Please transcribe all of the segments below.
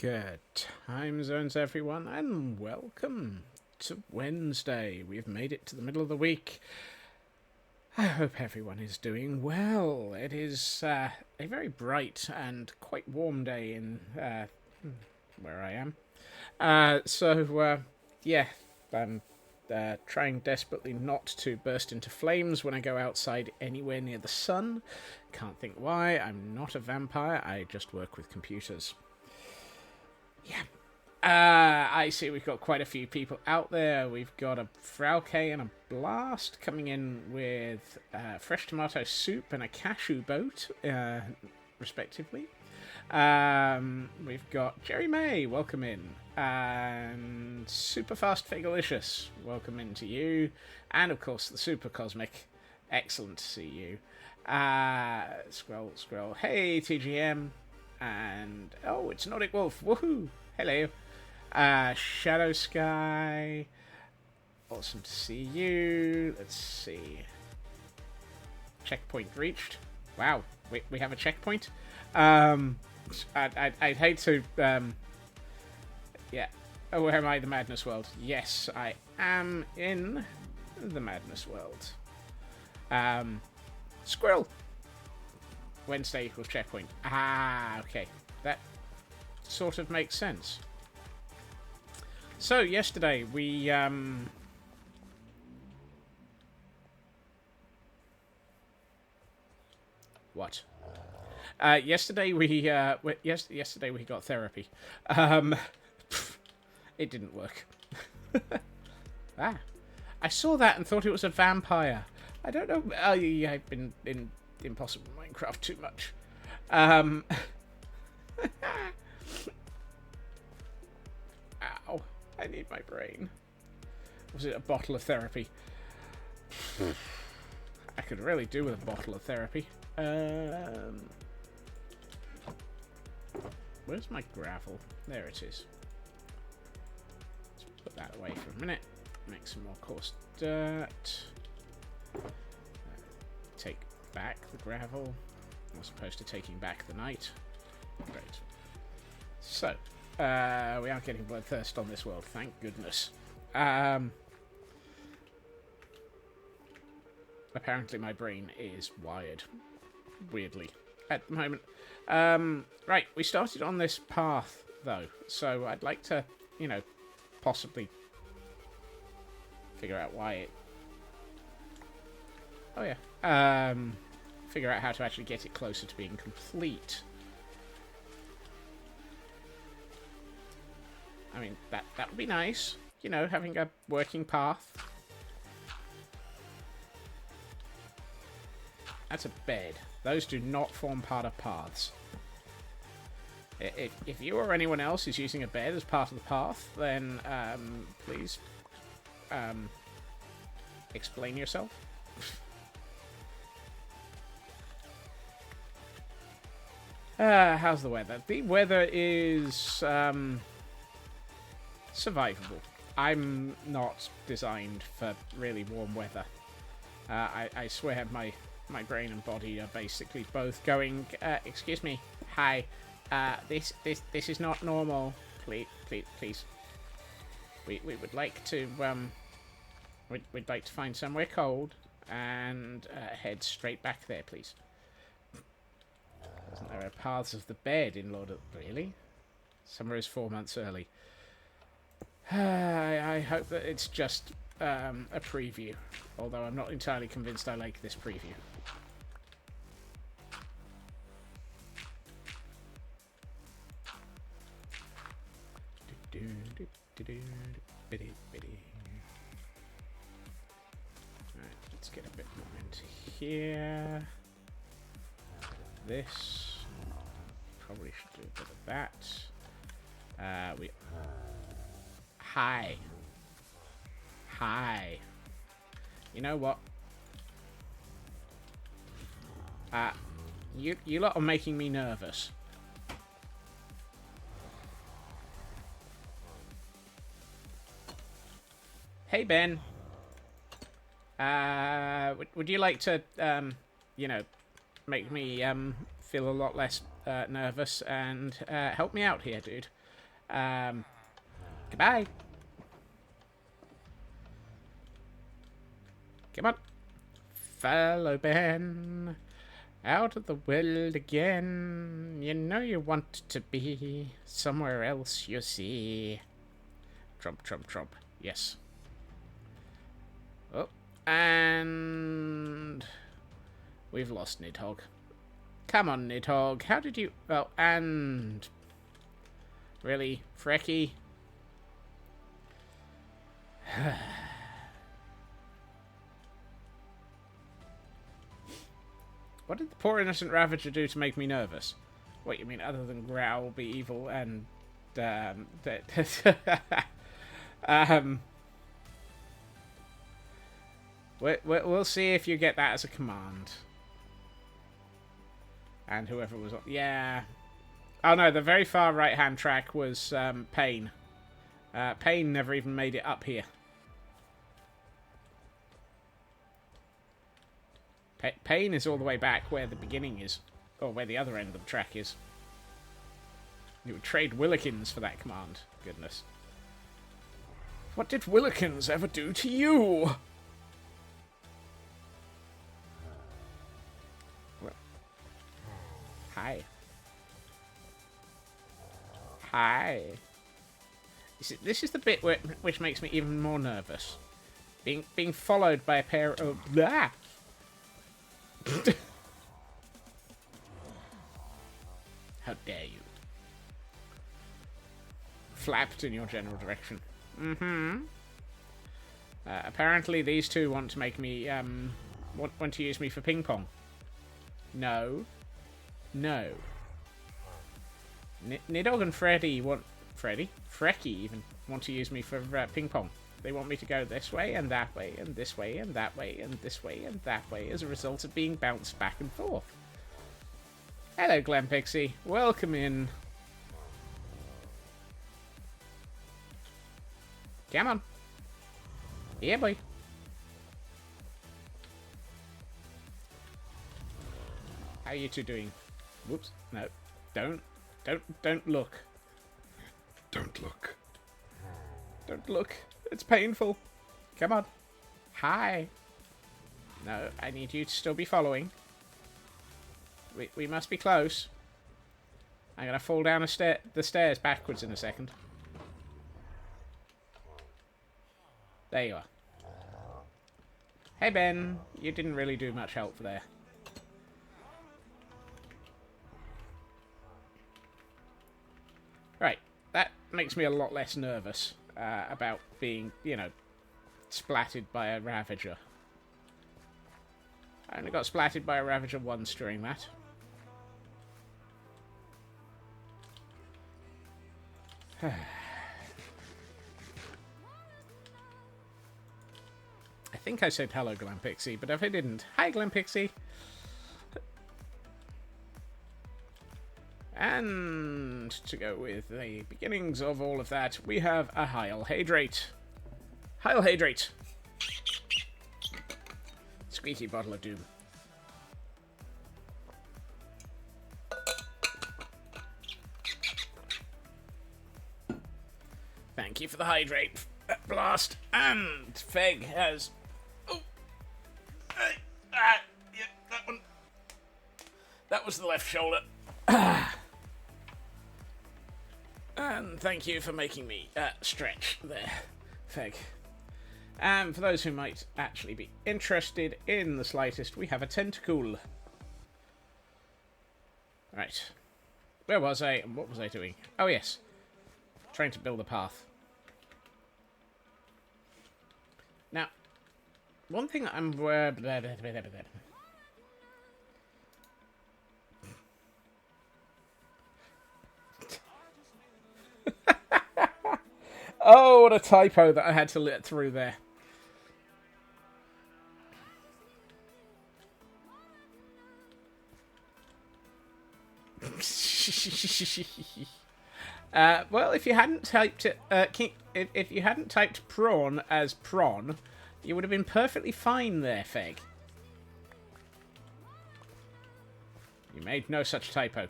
Good time zones, everyone, and welcome to Wednesday. We've made it to the middle of the week. I hope everyone is doing well. It is a very bright and quite warm day in where I am. Yeah, I'm trying desperately not to burst into flames when I go outside anywhere near the sun. Can't think why. I'm not a vampire. I just work with computers. Yeah. I see we've got quite a few people out there. We've got a Frauke and a Blast coming in with fresh tomato soup and a cashew boat, respectively. We've got Jerry May, welcome in. And Super Fast Figalicious, welcome in to you. And of course, the Super Cosmic, excellent to see you. Scroll. Hey, TGM. And oh, it's Nordic Wolf. Woohoo! Hello. Shadow Sky. Awesome to see you. Let's see. Checkpoint reached. Wow, we have a checkpoint. I'd hate to. Yeah. Oh, where am I? The Madness World. Yes, I am in the Madness World. Squirrel. Wednesday equals checkpoint. Okay. That sort of makes sense. So, yesterday we, What? Yesterday we got therapy. It didn't work. I saw that and thought it was a vampire. I don't know. I've been in Impossible Minecraft too much. Ow. I need my brain. Was it a bottle of therapy? I could really do with a bottle of therapy. Where's my gravel? There it is. Let's put that away for a minute. Make some more coarse dirt. Take back the gravel, as opposed to taking back the night. Great. So, we aren't getting bloodthirst on this world, thank goodness. Apparently my brain is wired, weirdly, at the moment. Right, we started on this path, though, so I'd like to, possibly figure out why it... Oh, yeah. Figure out how to actually get it closer to being complete. I mean, that would be nice. Having a working path. That's a bed. Those do not form part of paths. If you or anyone else is using a bed as part of the path, then please explain yourself. How's the weather? The weather is survivable. I'm not designed for really warm weather. I swear my brain and body are basically both going, excuse me, hi, this is not normal. Please. We would like to, we'd like to find somewhere cold and head straight back there, please. Isn't there a Paths of the Bed in Lord of... Really? Summer is 4 months early. I hope that it's just a preview. Although I'm not entirely convinced I like this preview. Alright, let's get a bit more into here. This. Probably should do a bit of that. Hi. You know what? You lot are making me nervous. Hey, Ben. Would you like to, make me, feel a lot less, nervous and, help me out here, dude? Goodbye. Come on. Follow Ben. Out of the world again. You know you want to be somewhere else, you see. Trump, Trump, Trump. Yes. Oh, and we've lost Nidhogg. Come on, Nidhogg. How did you... Oh, and... Really? Frecky? What did the poor innocent Ravager do to make me nervous? What, you mean other than growl, be evil, and... we'll see if you get that as a command. And whoever was on... Yeah. Oh no, the very far right-hand track was Pain. Pain never even made it up here. Pain is all the way back where the beginning is. Or where the other end of the track is. You would trade Willikins for that command. Goodness. What did Willikins ever do to you? Well, hi. Hi. This is the bit which makes me even more nervous. Being followed by a pair of... Blah! How dare you? Flapped in your general direction. Apparently these two want to make me, want to use me for ping pong. No. No. Nidhogg and Freddy want... Frecky even want to use me for ping pong. They want me to go this way and that way and this way and that way and this way and that way as a result of being bounced back and forth. Hello, Glen Pixie. Welcome in. Come on. Yeah, boy. How are you two doing? Whoops. No. Don't look. Don't look. Don't look. It's painful. Come on. Hi. No, I need you to still be following. We must be close. I'm going to fall down the stairs backwards in a second. There you are. Hey, Ben. You didn't really do much help there. Right. That makes me a lot less nervous about being, you know, splatted by a Ravager. I only got splatted by a Ravager once during that. I think I said hello, Glen Pixie, but if I didn't, hi, Glen Pixie. And to go with the beginnings of all of that, we have a Heil Hydrate. Heil Hydrate. Squeaky bottle of doom. Thank you for the hydrate blast. And Feg has... Oh. Yeah, that one. That was the left shoulder. And thank you for making me stretch there, Feg. And for those who might actually be interested in the slightest, we have a tentacle. Right. Where was I and what was I doing? Oh, yes. Trying to build a path. Now, one thing I'm... Oh, what a typo that I had to let through there. Well, if you hadn't typed it, if you hadn't typed prawn as prawn, you would have been perfectly fine there, Feg. You made no such typo.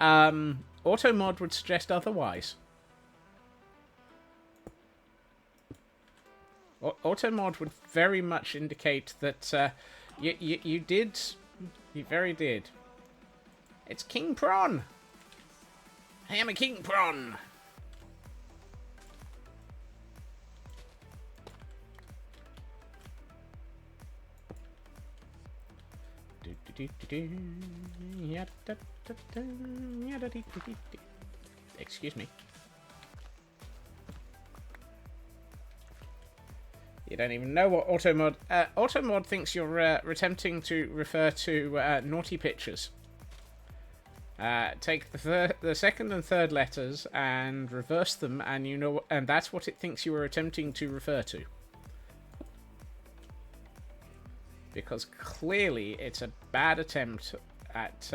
Automod would suggest otherwise. Auto mod would very much indicate that you did. You very did. It's King Prawn. I am a King Prawn. Excuse me. You don't even know what automod... automod thinks you're attempting to refer to naughty pictures. Take the second and third letters and reverse them, and you know, and that's what it thinks you are attempting to refer to. Because clearly it's a bad attempt at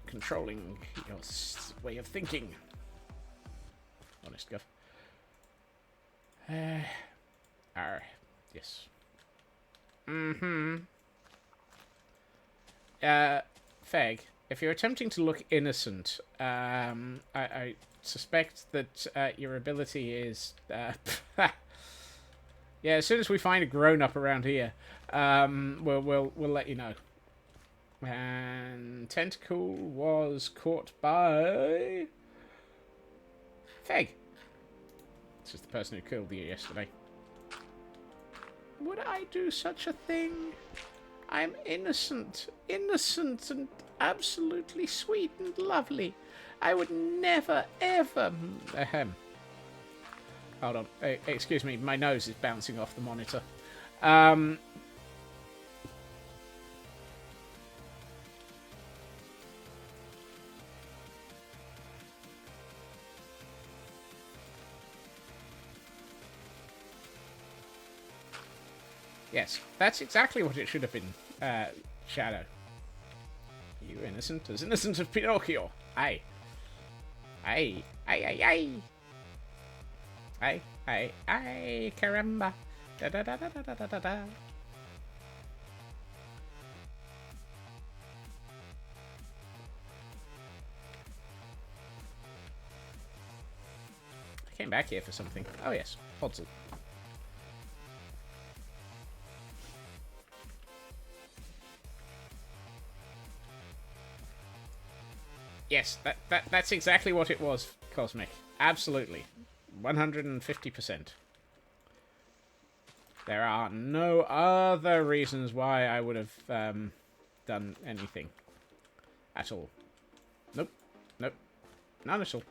controlling your way of thinking. Honest Gov. Yes. Feg, if you're attempting to look innocent, I suspect that your ability is... yeah, as soon as we find a grown-up around here, we'll let you know. And Tentacle was caught by... Feg. This is the person who killed you yesterday. Would I do such a thing? I'm innocent. Innocent and absolutely sweet and lovely. I would never, ever... Ahem. Hold on. Excuse me, my nose is bouncing off the monitor. Yes, that's exactly what it should have been, Shadow. You innocent as innocent of Pinocchio. Aye. Aye. Aye, aye, aye. Aye, aye, aye, caramba. Da da da da da da da da. I came back here for something. Oh yes, Podzol. Yes, that's exactly what it was, Cosmic. Absolutely. 150%. There are no other reasons why I would have done anything. At all. Nope. Nope. None at all.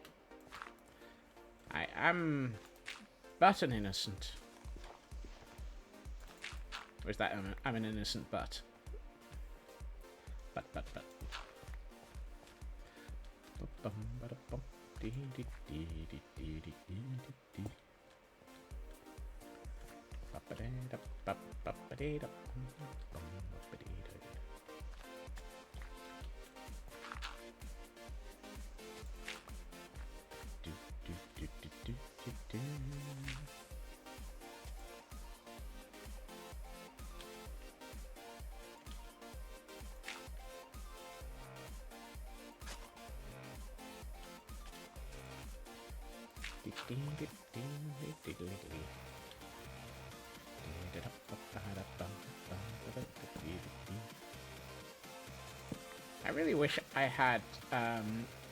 I am but an innocent. Or is that I'm an innocent but? But. I really wish I had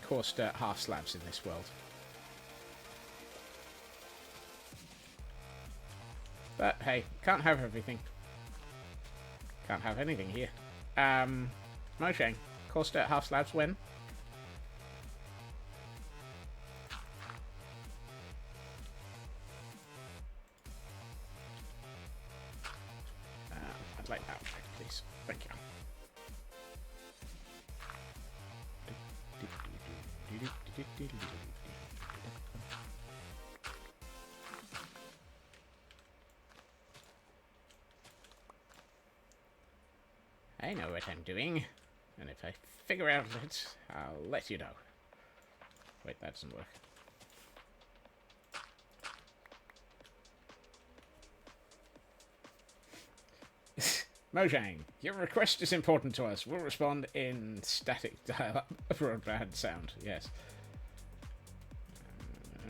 coarse dirt half slabs in this world. But hey, can't have everything. Can't have anything here. Mojang, coarse dirt half slabs when? I'd like that back, please. Thank you. I know what I'm doing, and if I figure out it, I'll let you know. Wait, that doesn't work. Mojang, your request is important to us. We'll respond in static dial-up broadband sound. Yes.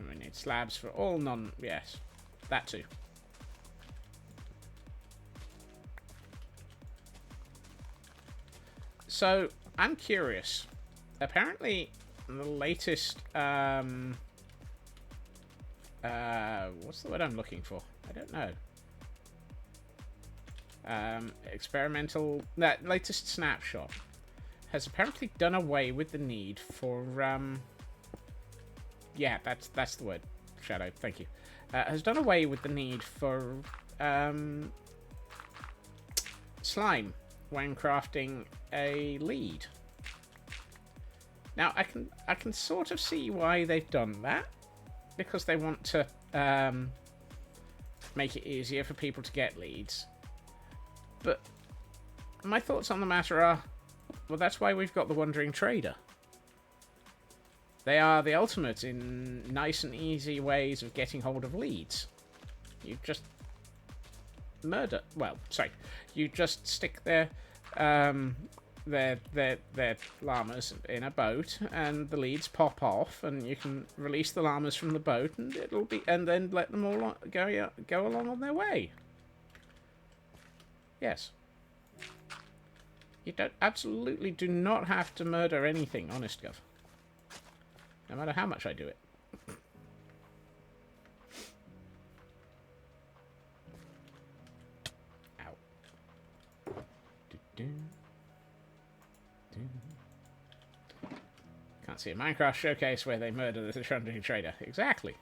We need slabs for all non... Yes. that too. So, I'm curious. Apparently, the latest, what's the word I'm looking for? I don't know. That latest snapshot has apparently done away with the need for, yeah, that's the word. Shadow, thank you. Has done away with the need for, slime when crafting a lead. Now, I can sort of see why they've done that, because they want to make it easier for people to get leads. But my thoughts on the matter are, well, that's why we've got the Wandering Trader. They are the ultimate in nice and easy ways of getting hold of leads. You just murder. Well, sorry, you just stick their llamas in a boat, and the leads pop off, and you can release the llamas from the boat, and then let them all go along on their way. Yes. You absolutely do not have to murder anything, honest gov. No matter how much I do it. Ow. Can't see a Minecraft showcase where they murder the Wandering Trader. Exactly.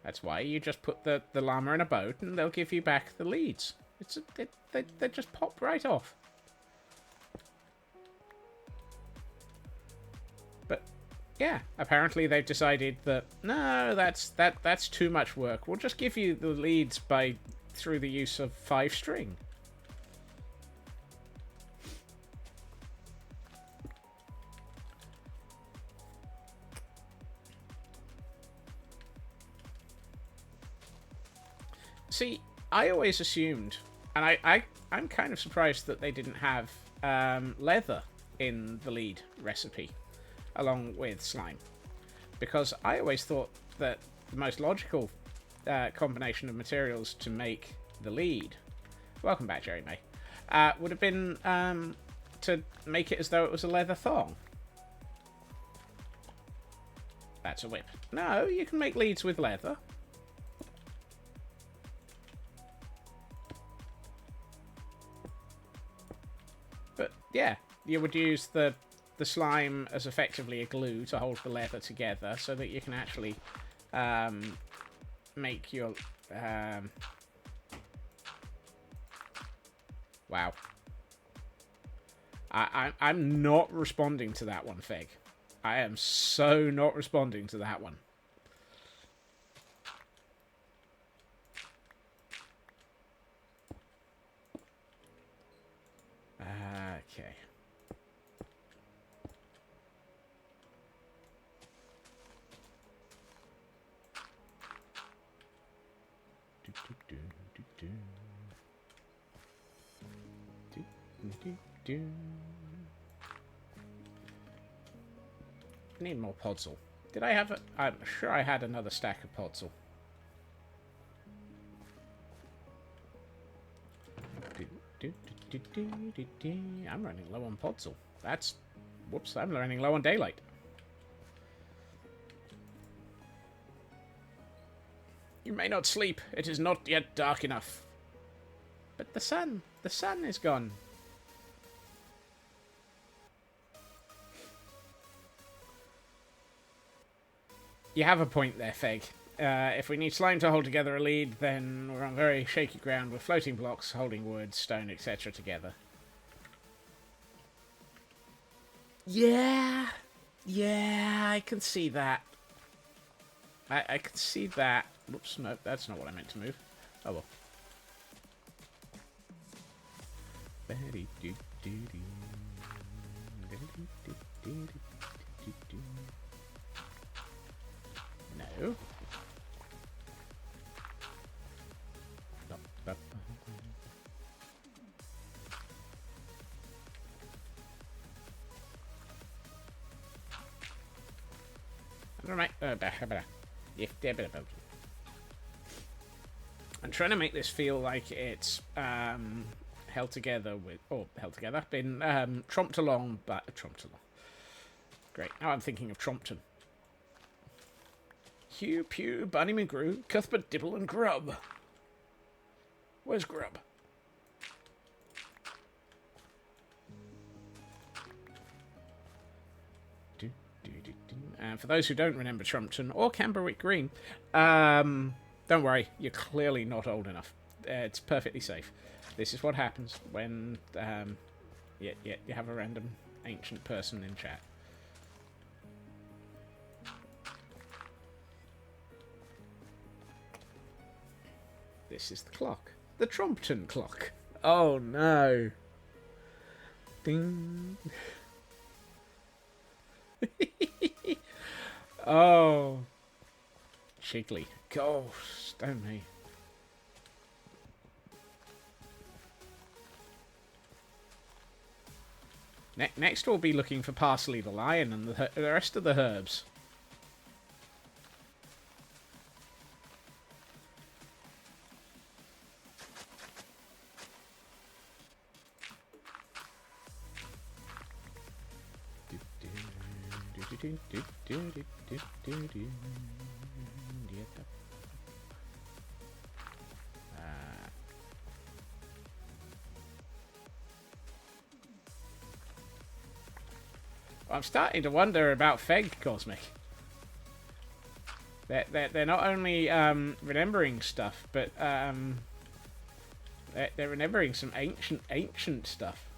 That's why you just put the llama in a boat and they'll give you back the leads. They just pop right off. But yeah, apparently they've decided that no, that's too much work. We'll just give you the leads through the use of 5-string. See, I always assumed, and I'm kind of surprised that they didn't have leather in the lead recipe, along with slime. Because I always thought that the most logical combination of materials to make the lead, welcome back, Jerry May, would have been to make it as though it was a leather thong. That's a whip. No, you can make leads with leather. Yeah, you would use the slime as effectively a glue to hold the leather together so that you can actually make your... Wow. I'm not responding to that one, Fig. I am so not responding to that one. Okay. I need more podzol. Did I have I'm sure I had another stack of podzol. I'm running low on podzol. That's... Whoops, I'm running low on daylight. You may not sleep. It is not yet dark enough. But the sun is gone. You have a point there, Feg. If we need slime to hold together a lead, then we're on very shaky ground with floating blocks holding wood, stone, etc. together. Yeah, I can see that. I can see that. Whoops, no, that's not what I meant to move. Oh well. No. trying to make this feel like it's held together with, been tromped along, Great. Now I'm thinking of Trompton. Hugh, Pew, Bunny McGrew, Cuthbert, Dibble, and Grub. Where's Grub? And for those who don't remember Trompton or Camberwick Green, don't worry, you're clearly not old enough. It's perfectly safe. This is what happens when you have a random ancient person in chat. This is the clock. The Trompton clock. Oh no. Ding. Oh. Chiggly. Gosh, don't me. Next we'll be looking for Parsley the Lion and the rest of the herbs. I'm starting to wonder about Feg Cosmic. They're not only remembering stuff, but they're remembering some ancient stuff.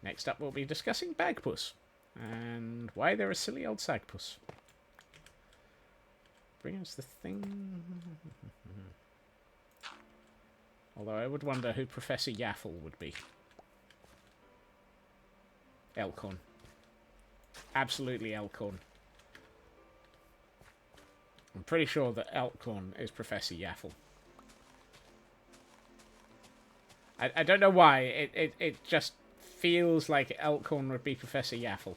Next up, we'll be discussing Bagpuss and why they're a silly old sagpuss. Bring us the thing. Although I would wonder who Professor Yaffle would be. Elkhorn. Absolutely Elkhorn. I'm pretty sure that Elkhorn is Professor Yaffle. I don't know why. It just feels like Elkhorn would be Professor Yaffle.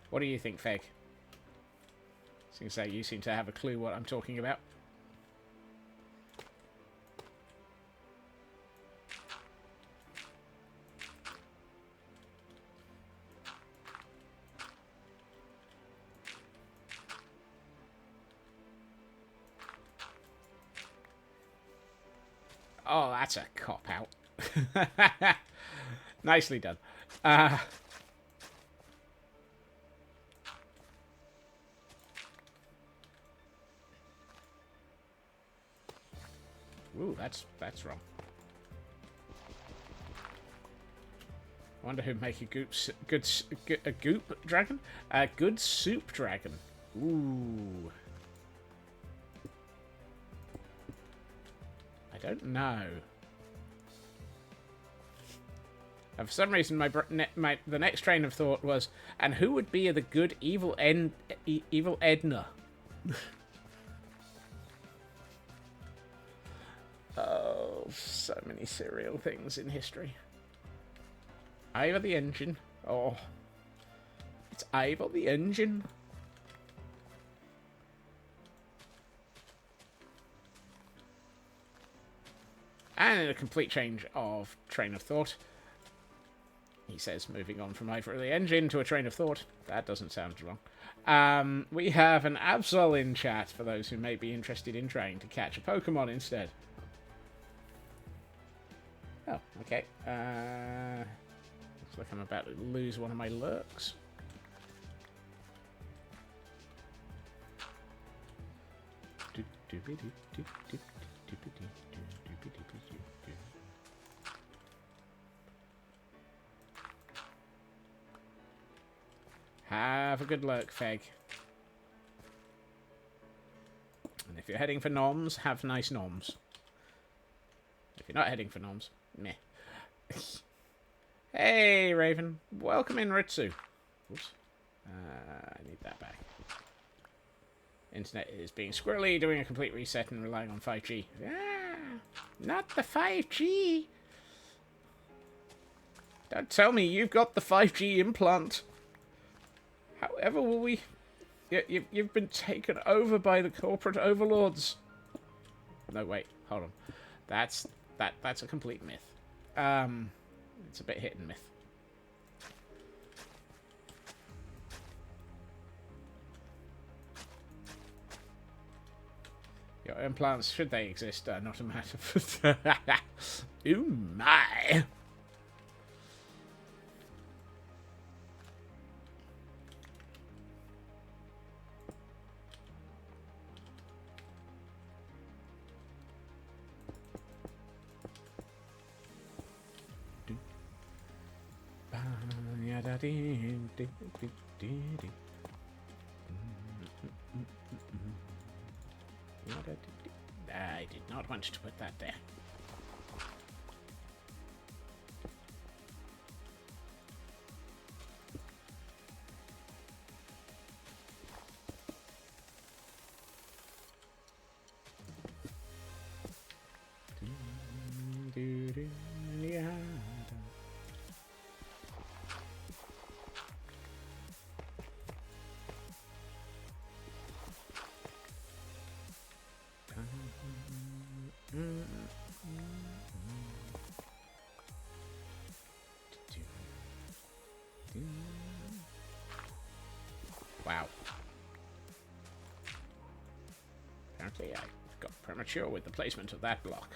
What do you think, Feg? Seems like you seem to have a clue what I'm talking about. Oh, that's a cop-out. Nicely done. Ooh, that's wrong. I wonder who'd make a goop dragon? A good soup dragon. Ooh. I don't know. And for some reason, the next train of thought was, and who would be the good evil Edna? Oh, so many serial things in history. Ivor the Engine. Oh, it's Ivor the Engine. And a complete change of train of thought. He says, moving on from Ivor the Engine to a train of thought. That doesn't sound wrong. We have an Absol in chat for those who may be interested in trying to catch a Pokemon instead. Oh, okay. Looks like I'm about to lose one of my lurks. Have a good lurk, Feg. And if you're heading for noms, have nice noms. If you're not heading for noms, meh. Hey, Raven. Welcome in, Ritsu. Oops. I need that back. Internet is being squirrely, doing a complete reset and relying on 5G. Ah, not the 5G. Don't tell me you've got the 5G implant. However will we... You've been taken over by the corporate overlords. No, wait. Hold on. That's a complete myth. It's a bit hit and myth. Your implants, should they exist, are not a matter for... Ooh, my! I did not want to put that there. Wow. Apparently I got premature with the placement of that block.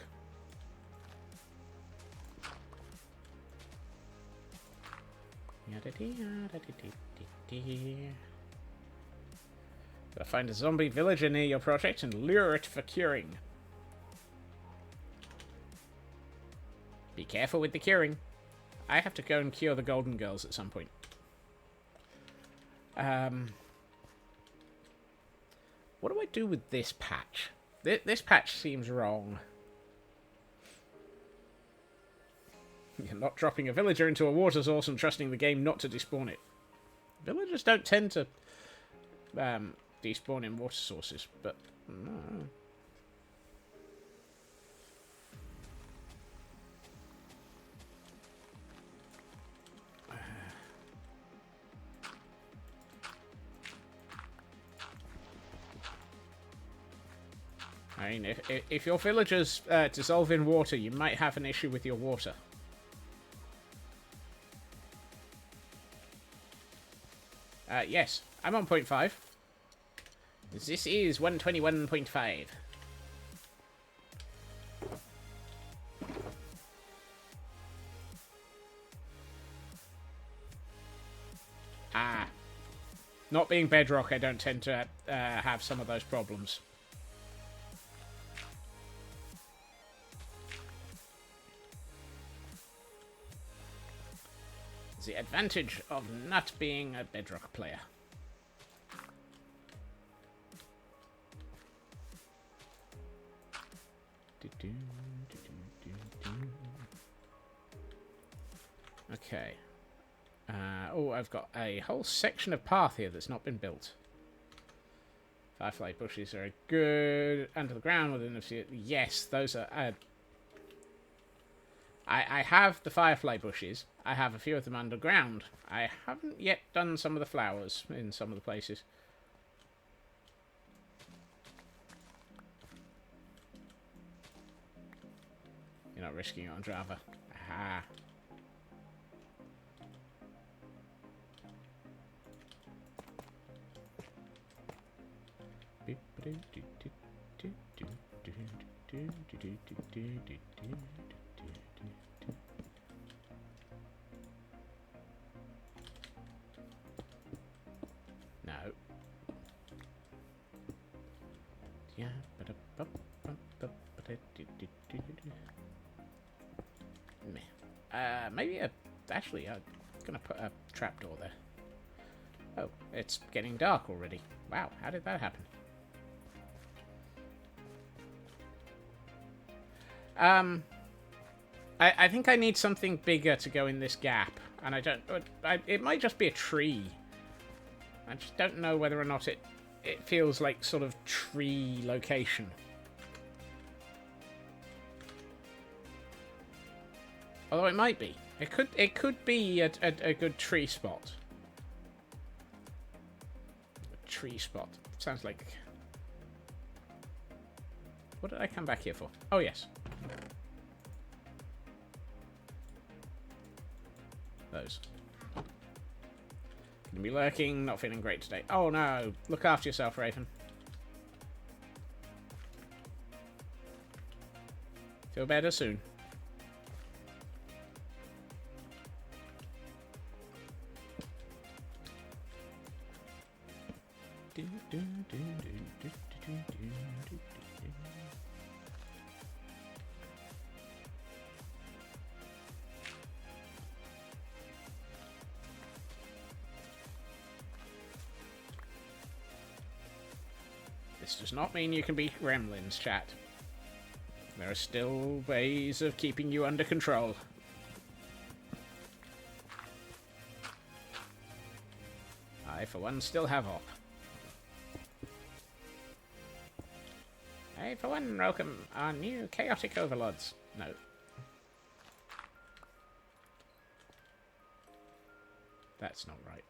Gotta find a zombie villager near your project and lure it for curing. Be careful with the curing. I have to go and cure the golden girls at some point. What do I do with this patch? This patch seems wrong. You're not dropping a villager into a water source and trusting the game not to despawn it. Villagers don't tend to despawn in water sources, but no. I mean, if your villagers dissolve in water, you might have an issue with your water. Yes, I'm on 0.5. This is 121.5. Ah. Not being bedrock, I don't tend to have some of those problems. The advantage of not being a bedrock player. Okay. Oh, I've got a whole section of path here that's not been built. Firefly bushes are good under the ground within a few. Yes, those are. I have the firefly bushes. I have a few of them underground. I haven't yet done some of the flowers in some of the places. You're not risking it on Java. Aha. No. Yeah, maybe actually, I'm gonna put a trapdoor there. Oh, it's getting dark already. Wow, how did that happen? I think I need something bigger to go in this gap, and I don't. It might just be a tree. I just don't know whether or not it feels like sort of tree location. Although it might be. It could be a good tree spot. A tree spot. Sounds like... What did I come back here for? Oh, yes. Those. Gonna be lurking, not feeling great today. Oh no! Look after yourself, Raven. Feel better soon. This does not mean you can beat gremlins, chat. There are still ways of keeping you under control. I, for one, still have hope. I, for one, welcome our new chaotic overlords. No. That's not right.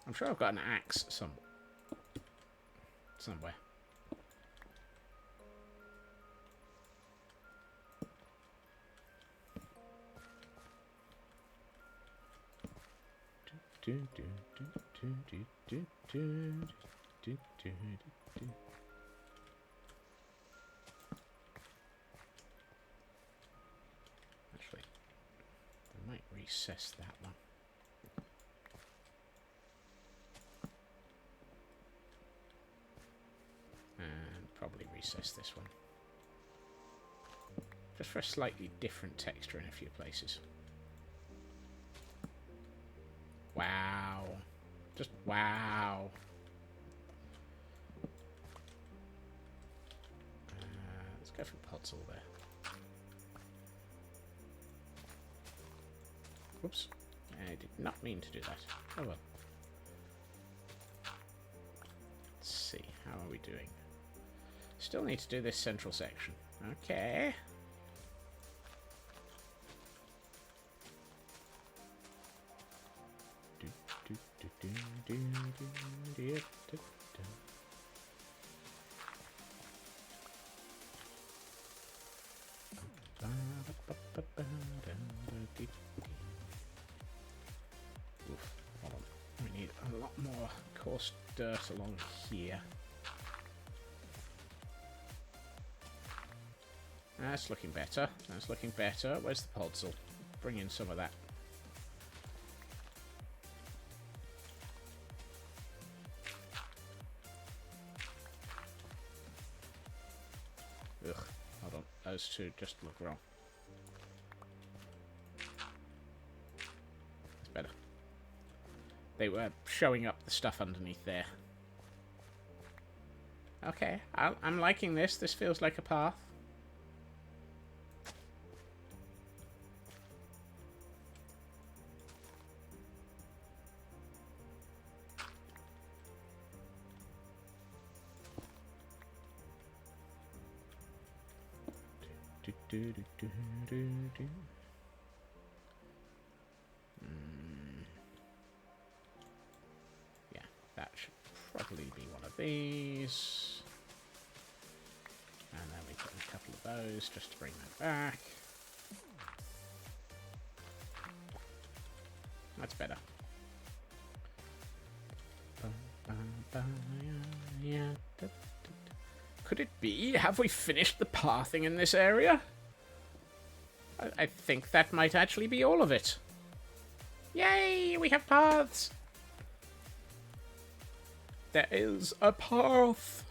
I'm sure I've got an axe somewhere. Actually, I might recess that one. And probably recess this one. Just for a slightly different texture in a few places. Wow. Just wow. Let's go for Potzel there. Whoops. I did not mean to do that. Oh well. Let's see. How are we doing? Still need to do this central section. Okay. Oof, hold on. We need a lot more coarse dirt along here. That's looking better. That's looking better. Where's the Podzol? Bring in some of that. Ugh. Hold on. Those two just look wrong. That's better. They were showing up the stuff underneath there. Okay. I'm liking this. This feels like a path. Yeah, that should probably be one of these. And then we put a couple of those just to bring that back. That's better. Could it be? Have we finished the pathing in this area? I think that might actually be all of it. Yay! We have paths! There is a path!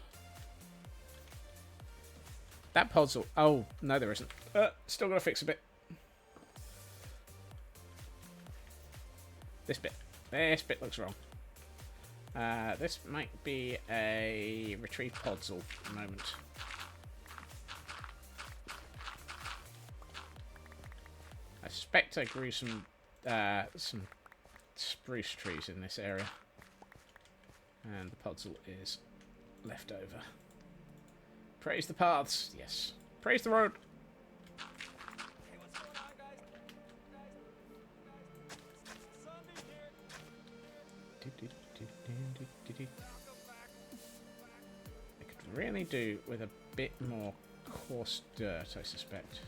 That puzzle... Oh, no there isn't. Still gotta fix a bit. This bit. This bit looks wrong. This might be a retrieve puzzle moment. I suspect I grew some spruce trees in this area. And the puzzle is left over. Praise the paths. Yes. Praise the road. I could really do with a bit more coarse dirt, I suspect.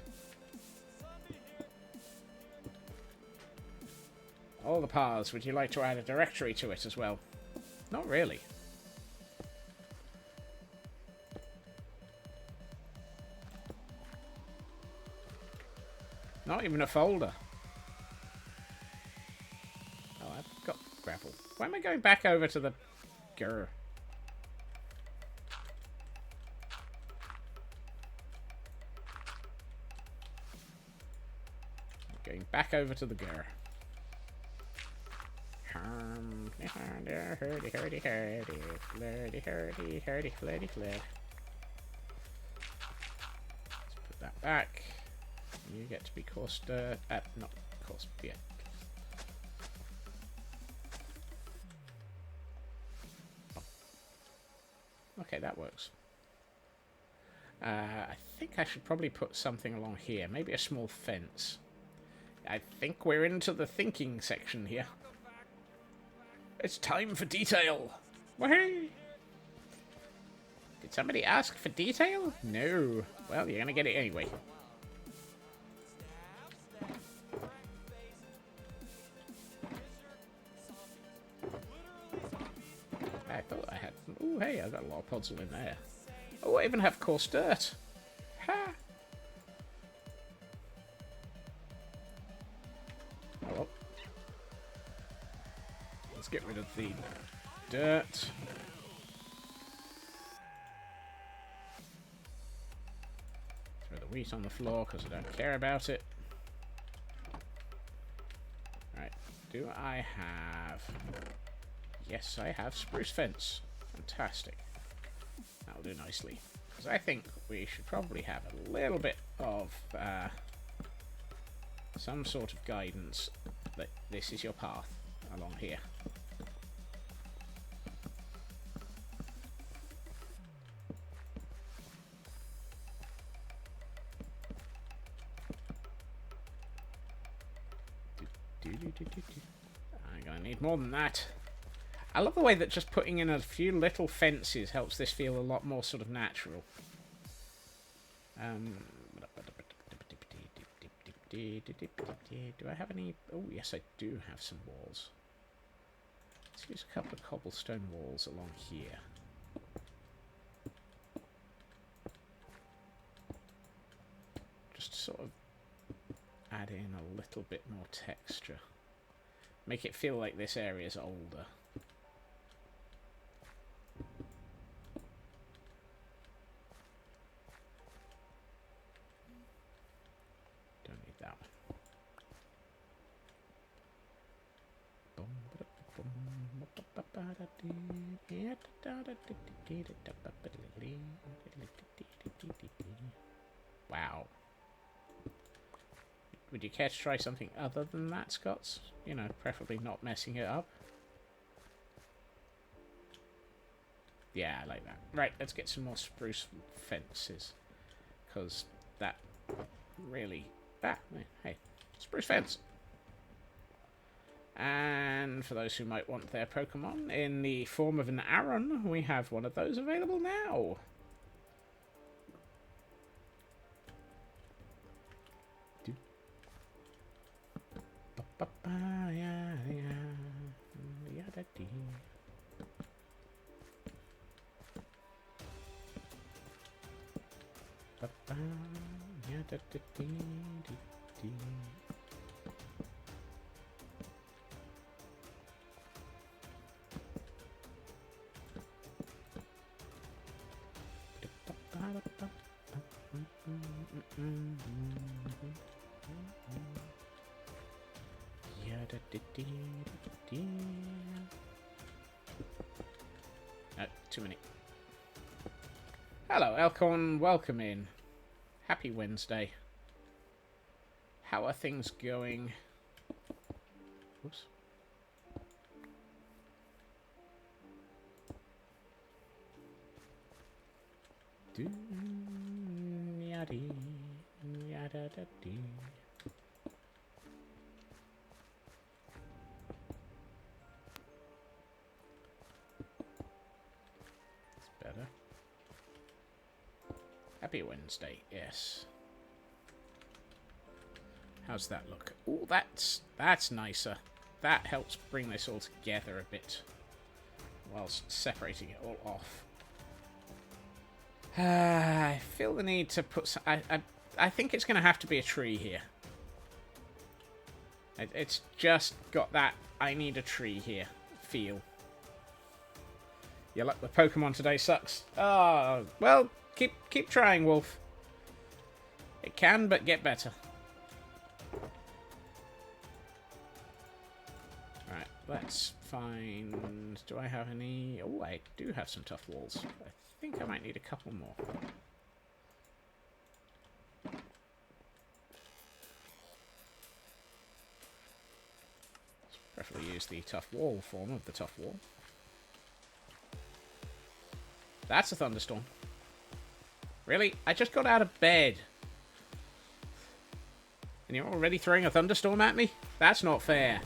All the paths. Would you like to add a directory to it as well? Not really. Not even a folder. Oh, I've got gravel. Why am I going back over to the... Grr. Going back over to the grr. Hurdy, hurdy, hurdy, flirty, hurdy, hurdy, flirty, flirt. Let's put that back. You get to be coarse dirt. Not coarse, yeah. Okay, that works. I think I should probably put something along here. Maybe a small fence. I think we're into the thinking section here. It's time for detail. Wahey! Did somebody ask for detail? No. Well, you're gonna get it anyway. I thought I had... Ooh, hey, I've got a lot of puzzle in there. Oh, I even have coarse dirt. Ha! Oh, well. Let's get rid of the dirt. Throw the wheat on the floor because I don't care about it. Right, do I have... Yes, I have spruce fence. Fantastic. That'll do nicely. Because I think we should probably have a little bit of some sort of guidance that this is your path along here. I'm gonna need more than that. I love the way that just putting in a few little fences helps this feel a lot more sort of natural. Do I have any... Oh, yes, I do have some walls. Let's use a couple of cobblestone walls along here. Just to sort of add in a little bit more texture. Make it feel like this area is older. Wow. Would you care to try something other than that, Scots? You know, preferably not messing it up. Yeah, I like that. Right, let's get some more spruce fences. Because that really... hey, spruce fence. And for those who might want their Pokemon in the form of an Aron, we have one of those available now. Too many. Hello, Elkhorn. Welcome in. Happy Wednesday. How are things going? Oops. Do, yada, yada, da, dee. It's better. Happy Wednesday, yes. How's that look? Oh, that's nicer. That helps bring this all together a bit, whilst separating it all off. I feel the need to put some... I think it's going to have to be a tree here. It's just got that I need a tree here feel. Your luck with Pokemon today sucks. Oh, well, keep trying, Wolf. It can, but get better. Right, let's find... Do I have any... Oh, I do have some tough walls. I think I might need a couple more. Preferably use the tough wall form of the tough wall. That's a thunderstorm. Really? I just got out of bed. And you're already throwing a thunderstorm at me? That's not fair.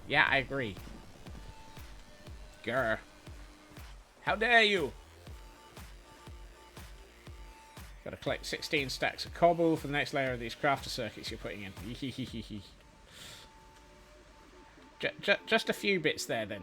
Yeah, I agree. Grr. How dare you? Gotta collect 16 stacks of cobble for the next layer of these crafter circuits you're putting in. Just a few bits there, then.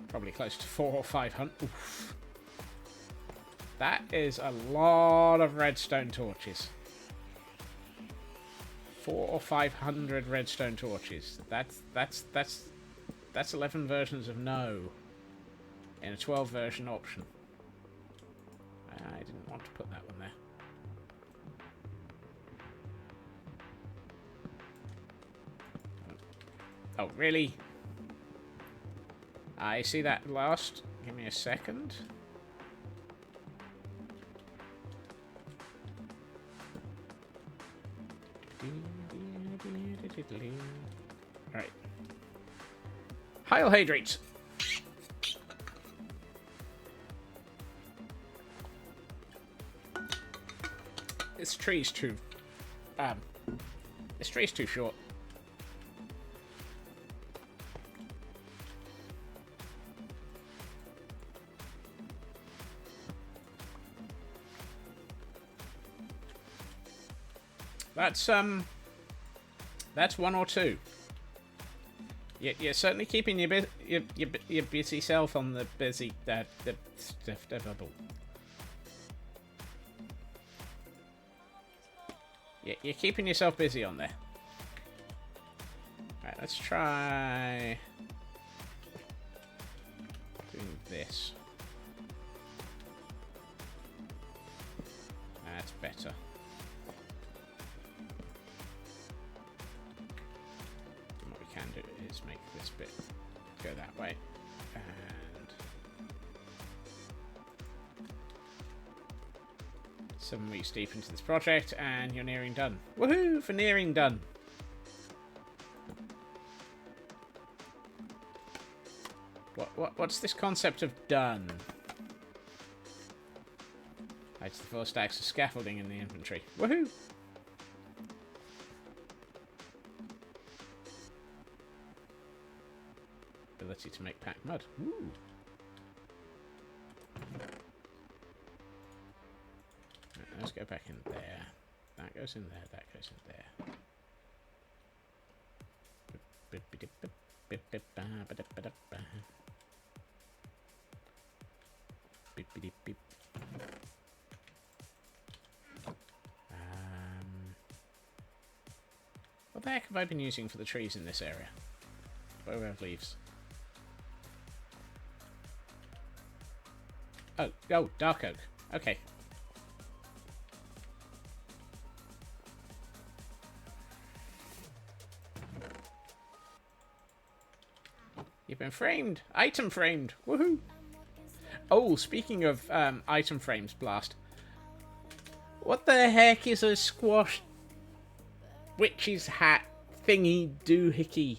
Probably close to 400 or 500. Oof. That is a lot of redstone torches. 400 or 500 redstone torches. That's 11 versions of no in a 12 version option. I didn't want to put that one there. Oh, really? I see that last. Give me a second. Alright. Heil Hydrates! This tree's too... this tree's too short. That's one or two. You're certainly keeping your busy self on the busy You're keeping yourself busy on there. Right, let's try doing this. That's better. Do is make this bit go that way, and 7 weeks deep into this project, and you're nearing done. Woohoo for nearing done! What's this concept of done? Hides the 4 stacks of scaffolding in the inventory. Woohoo! Ability to make packed mud. Ooh. Right, let's go back in there. That goes in there. That goes in there. What the heck have I been using for the trees in this area? Where do we have leaves? Oh, dark oak. Okay. You've been framed. Item framed. Woohoo. Oh, speaking of item frames, Blast. What the heck is a squash witch's hat thingy doohickey?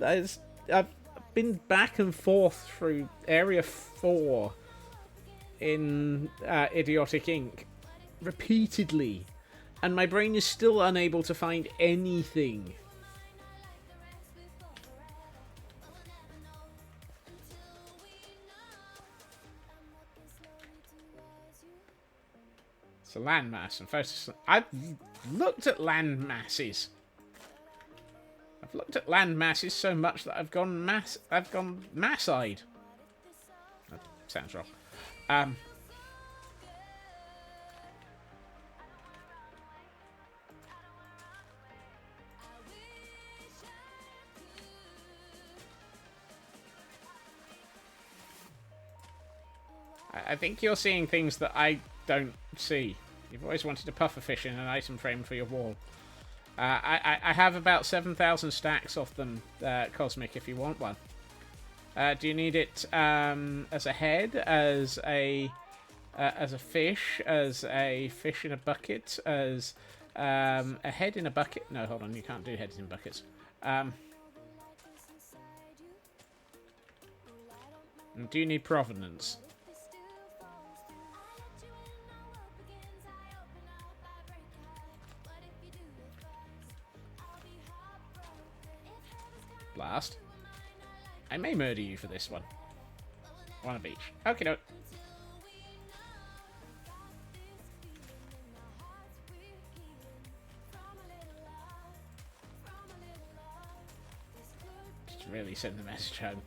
I've been back and forth through Area 4 in Idiotic Ink repeatedly, and my brain is still unable to find anything. It's a landmass and photos. I've looked at land masses. I've looked at land masses so much that I've gone mass-eyed. That sounds wrong. I think you're seeing things that I don't see. You've always wanted a pufferfish in an item frame for your wall. I have about 7,000 stacks of them, Cosmic, if you want one. Do you need it as a head, as a fish, as a fish in a bucket, as a head in a bucket? No, hold on, you can't do heads in buckets. Do you need provenance? Blast. I may murder you for this one. One of each. Okay, no. Just really send the message home.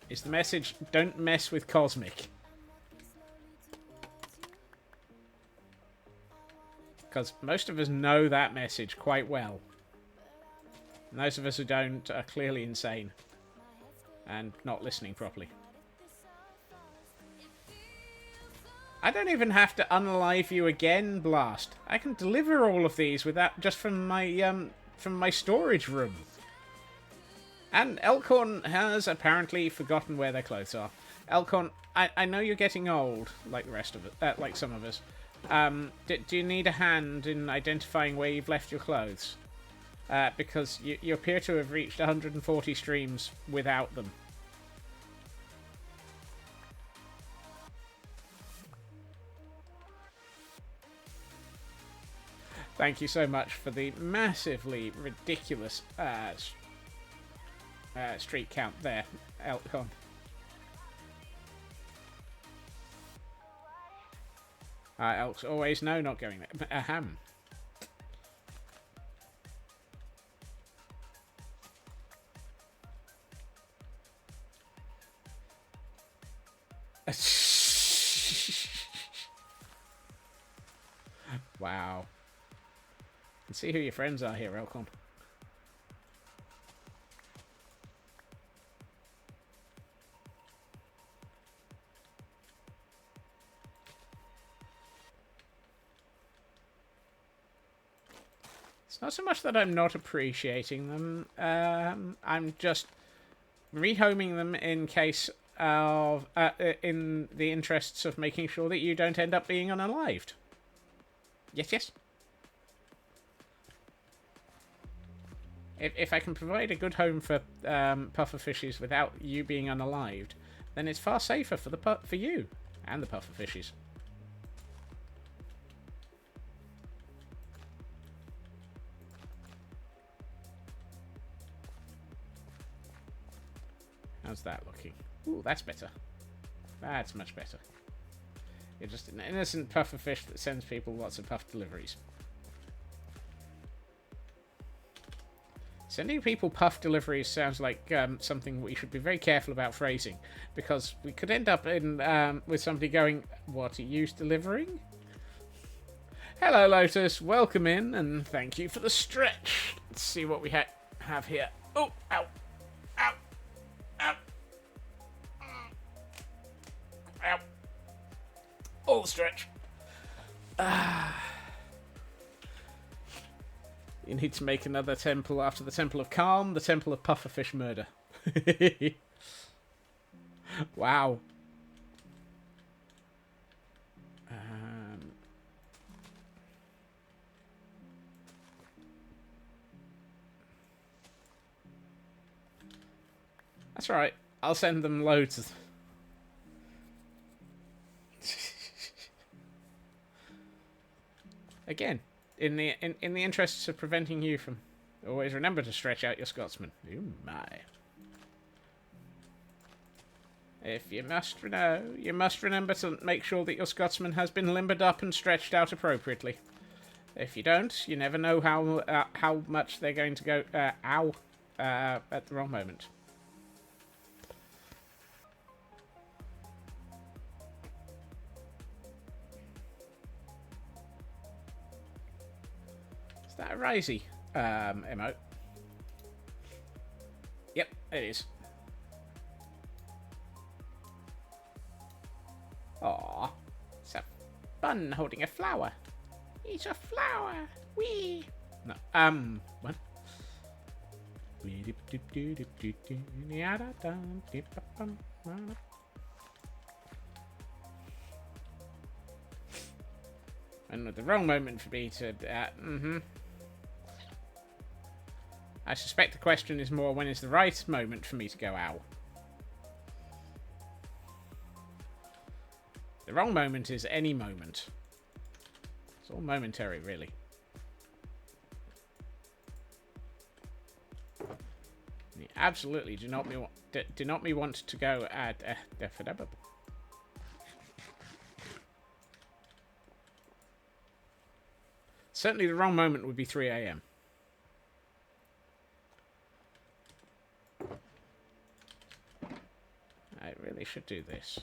Is the message, don't mess with Cosmic? Because most of us know that message quite well. And those of us who don't are clearly insane. And not listening properly. I don't even have to unalive you again, Blast. I can deliver all of these without just from my storage room. And Elkhorn has apparently forgotten where their clothes are. Elkhorn, I know you're getting old, like the rest of it, like some of us. Do you need a hand in identifying where you've left your clothes? Because you appear to have reached 140 streams without them. Thank you so much for the massively ridiculous street count there, Elkhorn. Elks always know not going there. Ahem. Wow. You can see who your friends are here, Elkhorn. It's not so much that I'm not appreciating them. I'm just rehoming them in case of, in the interests of making sure that you don't end up being unalived. Yes, yes. If I can provide a good home for pufferfishes without you being unalived, then it's far safer for you and the pufferfishes. How's that looking? Ooh, that's better. That's much better. You're just an innocent pufferfish that sends people lots of puff deliveries. Sending people puff deliveries sounds like something we should be very careful about phrasing, because we could end up in with somebody going, "What are you delivering?" Hello, Lotus. Welcome in, and thank you for the stretch. Let's see what we have here. Oh, ow. Ow. Ow. Ow. All the stretch. You need to make another temple after the Temple of Calm, the Temple of Pufferfish Murder. Wow. That's right. I'll send them loads. Again, in the interests of preventing you from, always remember to stretch out your Scotsman. Oh my! If you must know, you must remember to make sure that your Scotsman has been limbered up and stretched out appropriately. If you don't, you never know how much they're going to go ow at the wrong moment. Is that a Risey emote? Yep, it is. Aw, it's a fun holding a flower. It's a flower. Wee. No, what? And the wrong moment for me to, I suspect the question is more, when is the right moment for me to go ow? The wrong moment is any moment. It's all momentary, really. You absolutely do not want to go at certainly the wrong moment would be 3 a.m. I really should do this.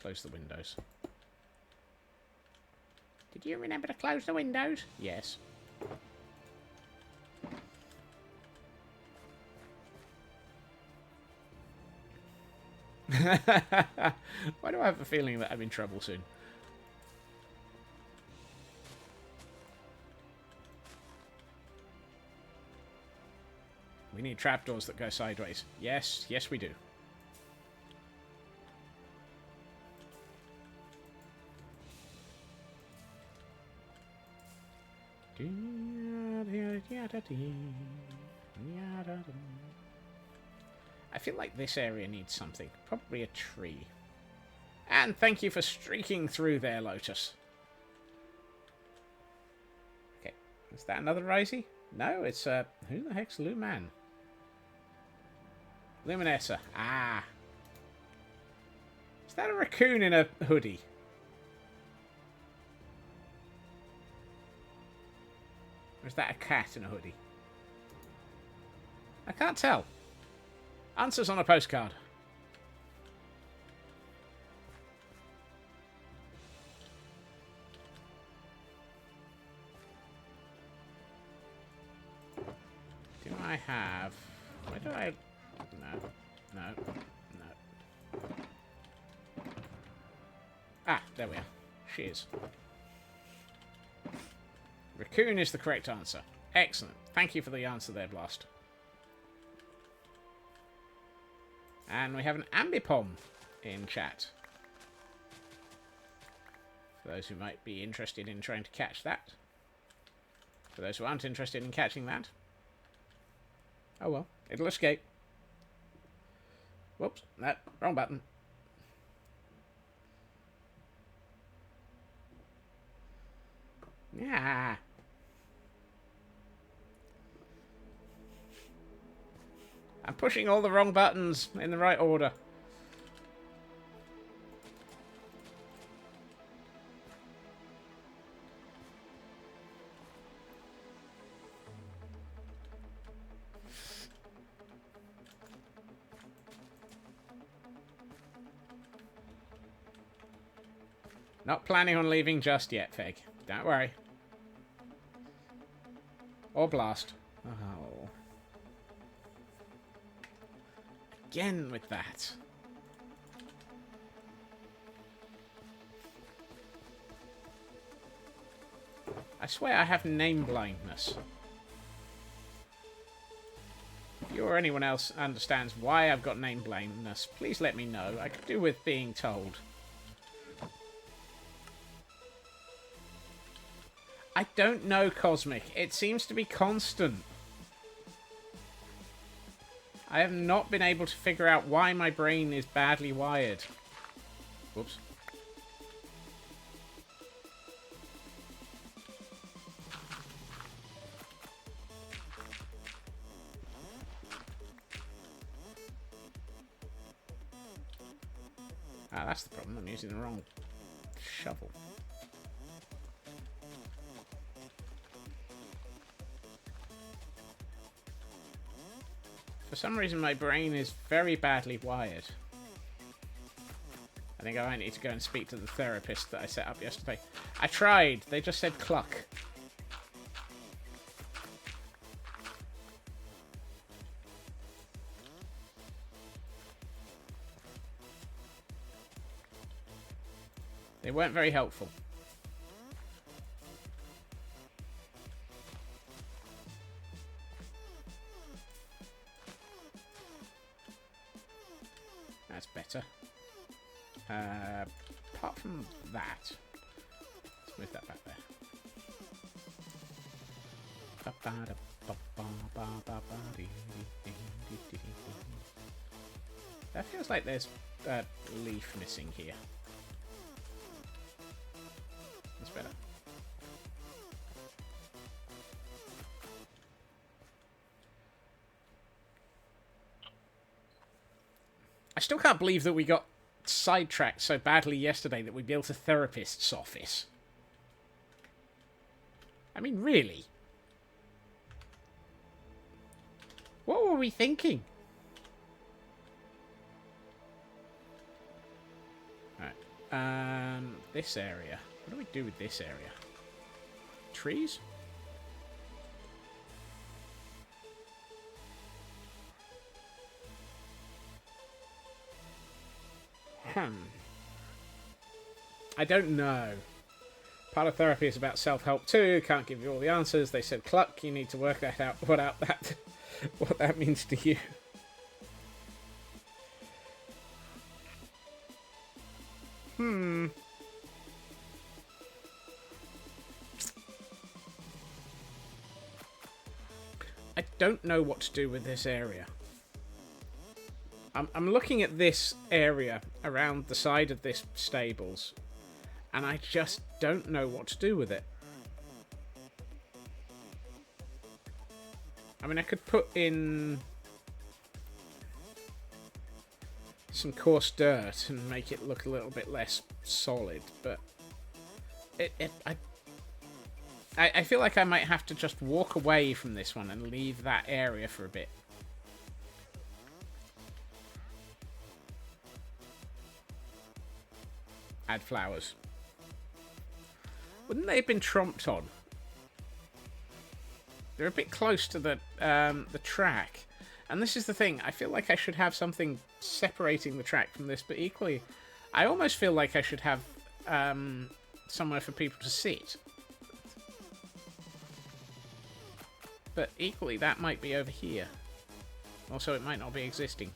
Close the windows. Did you remember to close the windows? Yes. Why do I have a feeling that I'm in trouble soon? We need trapdoors that go sideways. Yes, yes we do. I feel like this area needs something. Probably a tree. And thank you for streaking through there, Lotus. Okay. Is that another Risey? No, it's, who the heck's Luman? Luminessa. Ah. Is that a raccoon in a hoodie? Or is that a cat in a hoodie? I can't tell. Answers on a postcard. Do I have... Where do I... No. Ah, there we are. She is. Raccoon is the correct answer. Excellent. Thank you for the answer there, Blast. And we have an ambipom in chat. For those who might be interested in trying to catch that. For those who aren't interested in catching that. Oh well, it'll escape. Whoops, no, wrong button. Yeah. I'm pushing all the wrong buttons in the right order. Not planning on leaving just yet, Feg. Don't worry. Or Blast. Oh. Again with that. I swear I have name blindness. If you or anyone else understands why I've got name blindness, please let me know. I could do with being told. I don't know, Cosmic. It seems to be constant. I have not been able to figure out why my brain is badly wired. Whoops. Ah, that's the problem. I'm using the wrong shovel. For some reason, my brain is very badly wired. I think I might need to go and speak to the therapist that I set up yesterday. I tried. They just said cluck. They weren't very helpful. That's better. Apart from that, let's move that back there. That feels like there's a leaf missing here. That's better. I still can't believe that we got sidetracked so badly yesterday that we built a therapist's office. I mean, really? What were we thinking? Alright. This area. What do we do with this area? Trees? I don't know. Part of therapy is about self-help too. Can't give you all the answers. They said cluck. You need to work that out. What that means to you. I don't know what to do with this area. I'm looking at this area around the side of this stables, and I just don't know what to do with it. I mean, I could put in some coarse dirt and make it look a little bit less solid, but I feel like I might have to just walk away from this one and leave that area for a bit. Add flowers. Wouldn't they have been tromped on? They're a bit close to the track. And this is the thing. I feel like I should have something separating the track from this, but equally, I almost feel like I should have somewhere for people to sit. But equally, that might be over here. Also, it might not be existing.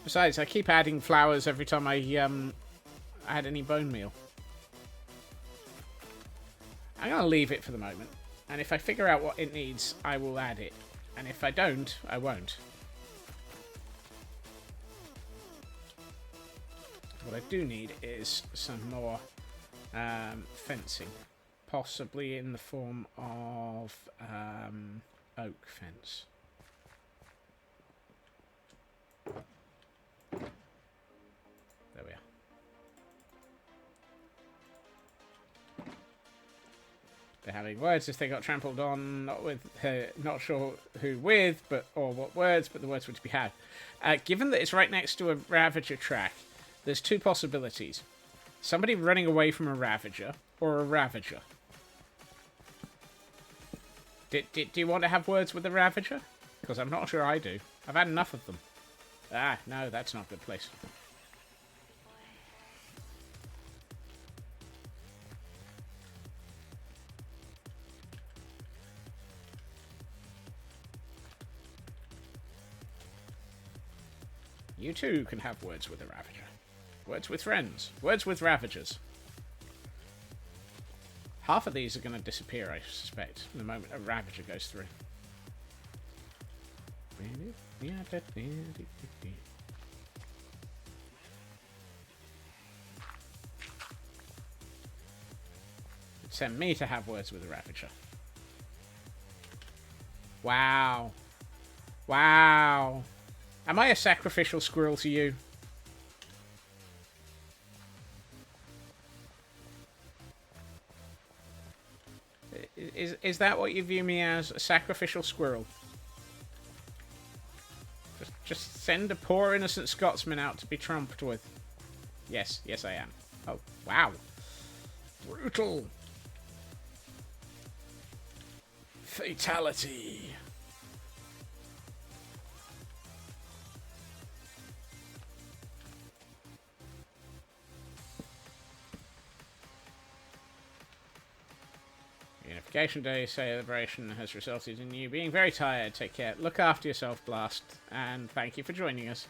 Besides, I keep adding flowers every time I add any bone meal. I'm going to leave it for the moment. And if I figure out what it needs, I will add it. And if I don't, I won't. What I do need is some more fencing. Possibly in the form of oak fence. There we are. They're having words if they got trampled on, not sure who with, or what words, but the words were to be had. Given that it's right next to a Ravager track, there's two possibilities. Somebody running away from a Ravager, or a Ravager. Do you want to have words with a Ravager? Because I'm not sure I do. I've had enough of them. Ah, no, that's not a good place. You too can have words with a Ravager. Words with friends. Words with Ravagers. Half of these are going to disappear, I suspect, the moment a Ravager goes through. Send me to have words with a Ravager. Wow. Wow. Am I a sacrificial squirrel to you? Is that what you view me as? A sacrificial squirrel? Just send a poor innocent Scotsman out to be trumped with. Yes, yes I am. Oh, wow. Brutal. Fatality. Unification Day celebration has resulted in you being very tired. Take care. Look after yourself, Blast. And thank you for joining us.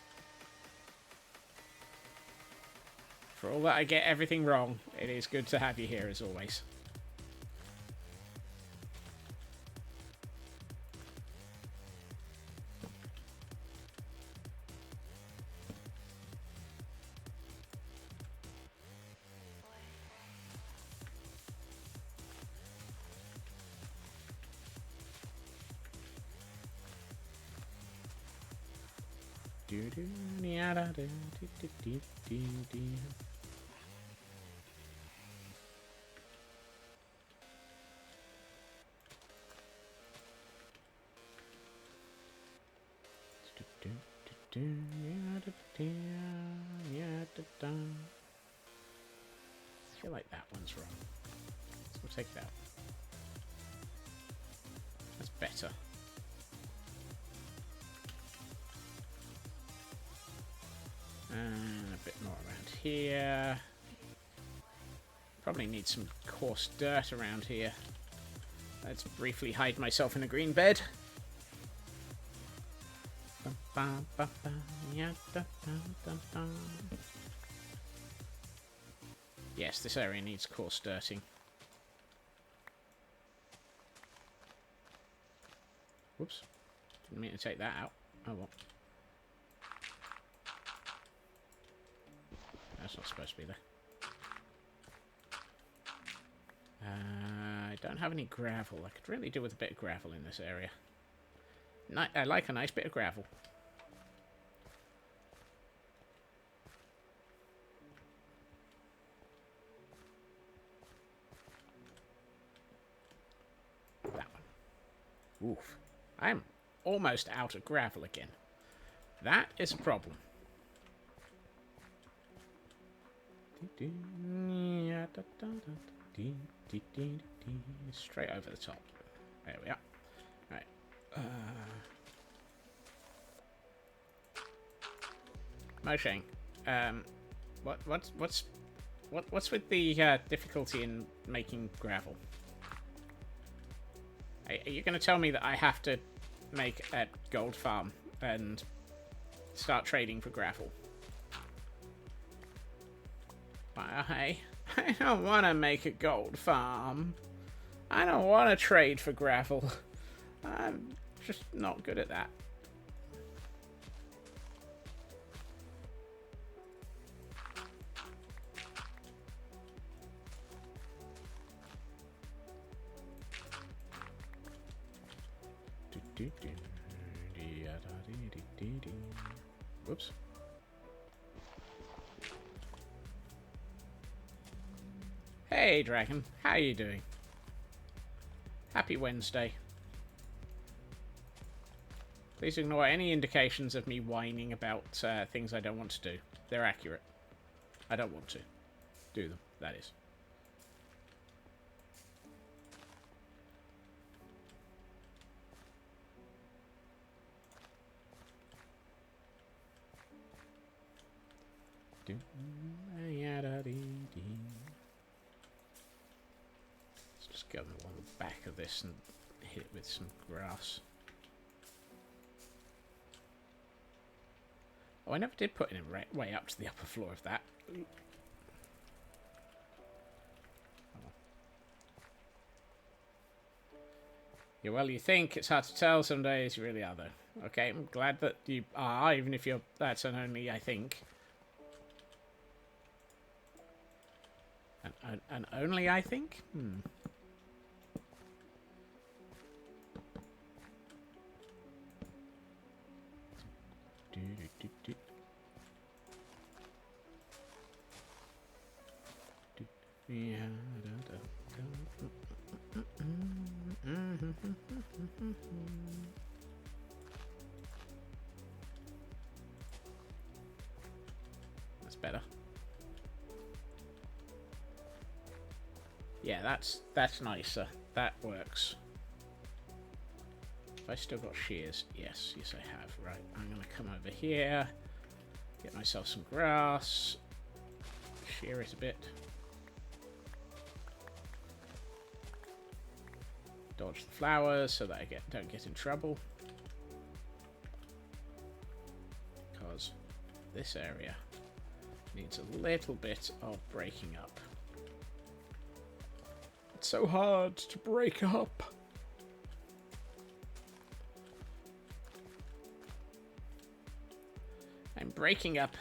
For all that I get everything wrong, it is good to have you here as always. I feel like that one's wrong. So we'll take that. That's better. And a bit more around here. Probably need some coarse dirt around here. Let's briefly hide myself in a green bed. Yes, this area needs coarse dirting. Whoops. Didn't mean to take that out. Oh well. That's not supposed to be there. I don't have any gravel. I could really do with a bit of gravel in this area. I like a nice bit of gravel. That one. Oof. I'm almost out of gravel again. That is a problem. Straight over the top. There we are. Right. Moshe, what's with the difficulty in making gravel? Are you going to tell me that I have to make a gold farm and start trading for gravel? I don't want to make a gold farm. I don't want to trade for gravel. I'm just not good at that. Whoops. Hey, Dragon. How you doing? Happy Wednesday. Please ignore any indications of me whining about things I don't want to do. They're accurate. I don't want to do them, that is. Let's just go along the back of this and hit it with some grass. Oh, I never did put it way up to the upper floor of that. Yeah, well, you think it's hard to tell some days. You really are, though. Okay, I'm glad that you are, even if you're... That's an only, I think. An only, I think? Hmm. Yeah. That's better. Yeah, that's nicer. That works. Have I still got shears? Yes, yes I have. Right, I'm gonna come over here, get myself some grass, shear it a bit. Dodge the flowers so that I don't get in trouble. Because this area needs a little bit of breaking up. It's so hard to break up. I'm breaking up.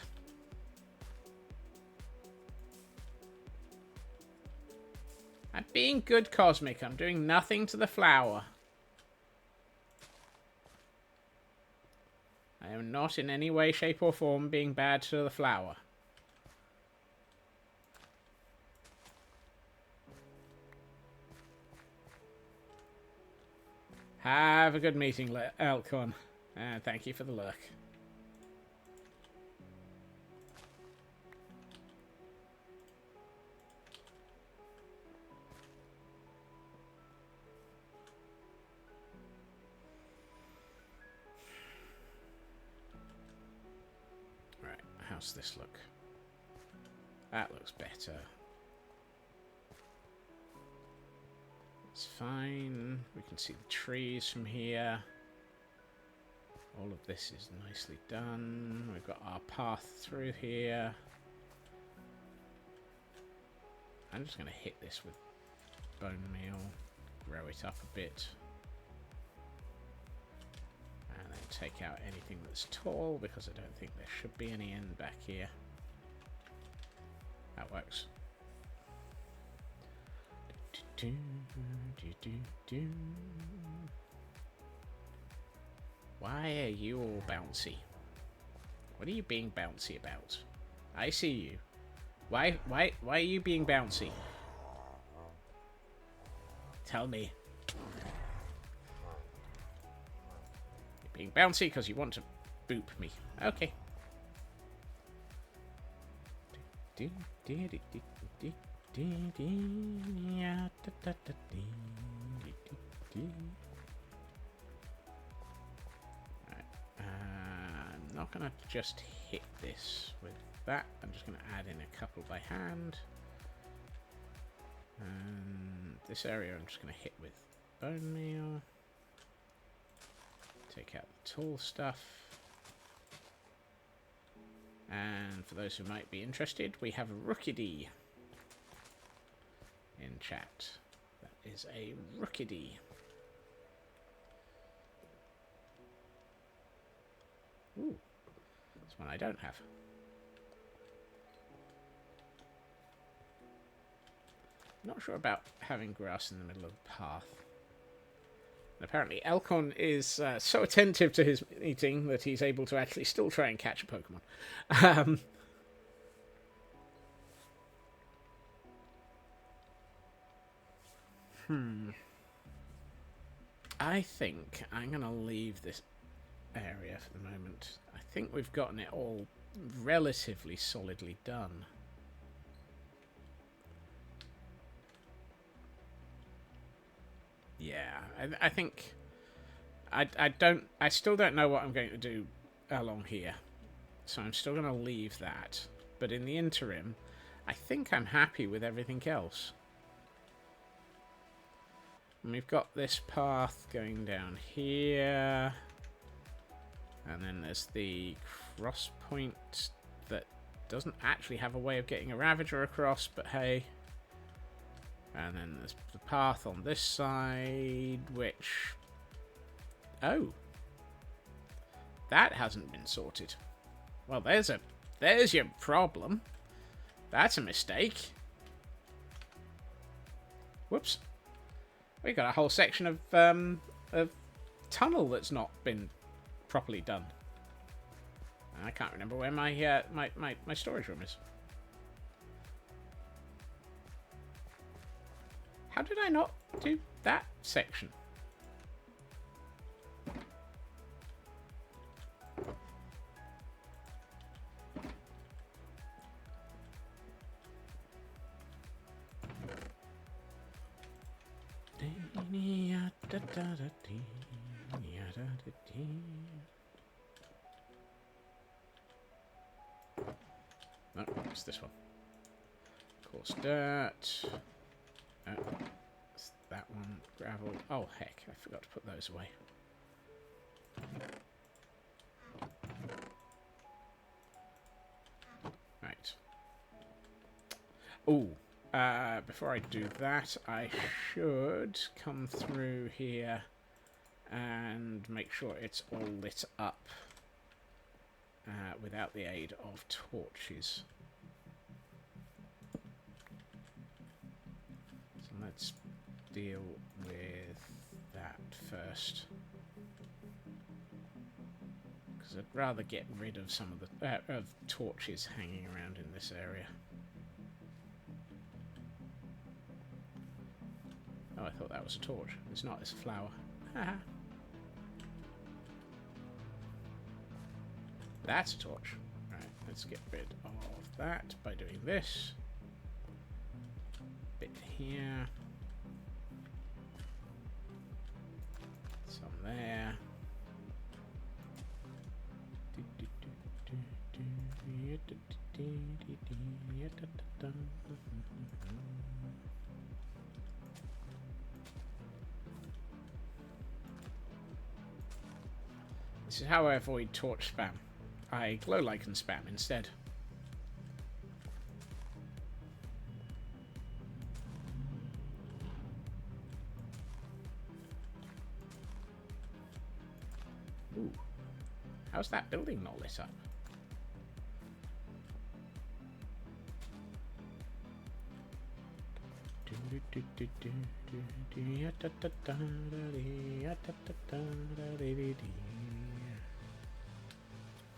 I'm being good, Cosmic. I'm doing nothing to the flower. I am not in any way, shape, or form being bad to the flower. Have a good meeting, Elcon. Thank you for the lurk. Right, how's this look? That looks better. It's fine. We can see the trees from here. All of this is nicely done. We've got our path through here. I'm just going to hit this with bone meal, grow it up a bit, and then take out anything that's tall because I don't think there should be any end back here. That works. Why are you all bouncy? What are you being bouncy about? I see you. Why are you being bouncy? Tell me. You're being bouncy because you want to boop me. Okay. I'm not going to just hit this with that. I'm just going to add in a couple by hand. And this area I'm just going to hit with bone meal. Take out the tall stuff. And for those who might be interested, we have a Y4D in chat. That is a Y4D. Ooh, that's one I don't have. Not sure about having grass in the middle of the path. And apparently Elcon is so attentive to his eating that he's able to actually still try and catch a Pokemon. I think I'm going to leave this area for the moment. I think we've gotten it all relatively solidly done. Yeah, I think I still don't know what I'm going to do along here, so I'm still going to leave that. But in the interim, I think I'm happy with everything else. And we've got this path going down here, and then there's the cross point that doesn't actually have a way of getting a Ravager across, but hey. And then there's the path on this side, which... Oh. That hasn't been sorted. Well, there's your problem. That's a mistake. Whoops. We got a whole section of tunnel that's not been properly done. I can't remember where my my storage room is. How did I not do that section? No, it's this one. Coarse dirt. It's that one. Gravel. Oh, heck. I forgot to put those away. Right. Ooh. Before I do that, I should come through here and make sure it's all lit up without the aid of torches. So let's deal with that first, because I'd rather get rid of some of the torches hanging around in this area. Oh, I thought that was a torch. It's not, it's a flower. That's a torch. Right, let's get rid of that by doing this. Bit here. Some there. This is how I avoid torch spam. I glow lichen spam instead. Ooh. How's that building not lit up?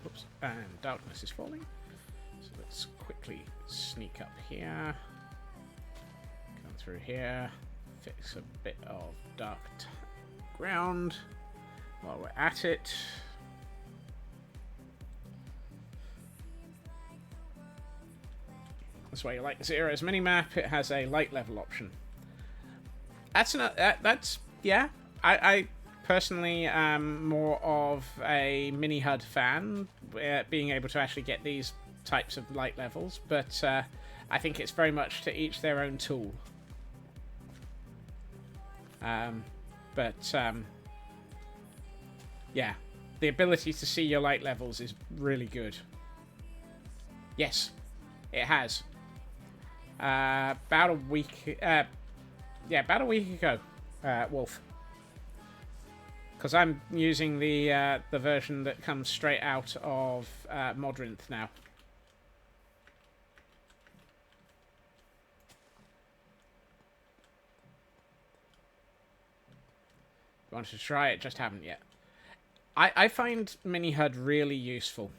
Oops, and darkness is falling. So let's quickly sneak up here. Come through here. Fix a bit of dark ground while we're at it. That's why you like the Zero's minimap. It has a light level option. That's not that's yeah. I personally am more of a mini HUD fan, being able to actually get these types of light levels, but I think it's very much to each their own tool. Yeah, the ability to see your light levels is really good. Yes, it has. About a week, about a week ago, Wolf. Because I'm using the version that comes straight out of Modrinth now. Wanted to try it, just haven't yet. I find Mini HUD really useful.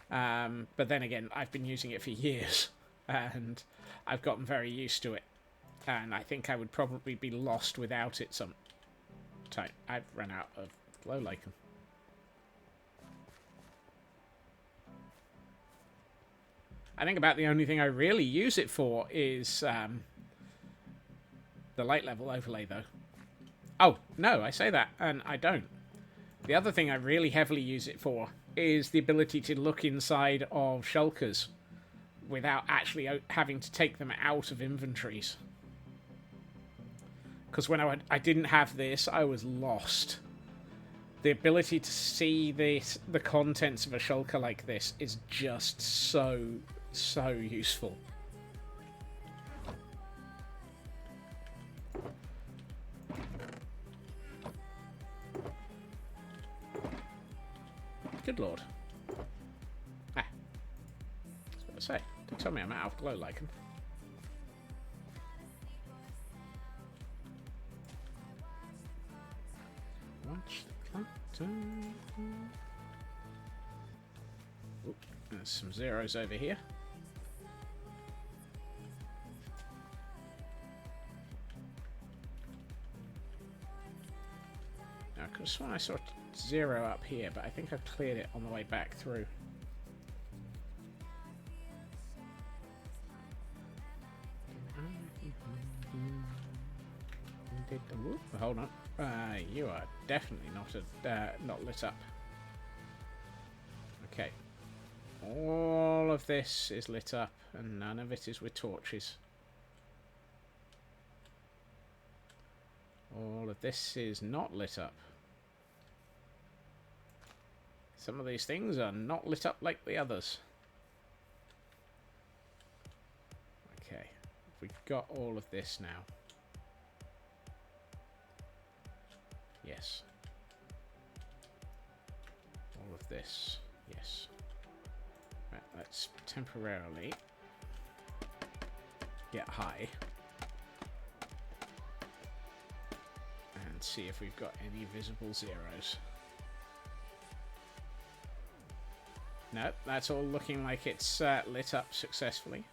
But then again, I've been using it for years, and I've gotten very used to it. And I think I would probably be lost without it some time. I've run out of glow lichen. I think about the only thing I really use it for is the light level overlay, though. Oh, no, I say that, and I don't. The other thing I really heavily use it for is the ability to look inside of shulkers without actually having to take them out of inventories. Because when I didn't have this, I was lost. The ability to see the contents of a shulker like this is just so useful. Good lord. Ah. I was about to say, don't tell me I'm out of glow lichen. Watch the clock turn. Oop, there's some zeros over here. Now, I could have sworn I saw 0 up here, but I think I've cleared it on the way back through. Hold on. You are definitely not lit up. Okay. All of this is lit up, and none of it is with torches. All of this is not lit up. Some of these things are not lit up like the others. Okay. We've got all of this now. Yes. All of this. Yes. Right, let's temporarily get high and see if we've got any visible zeros. No, that's all looking like it's lit up successfully.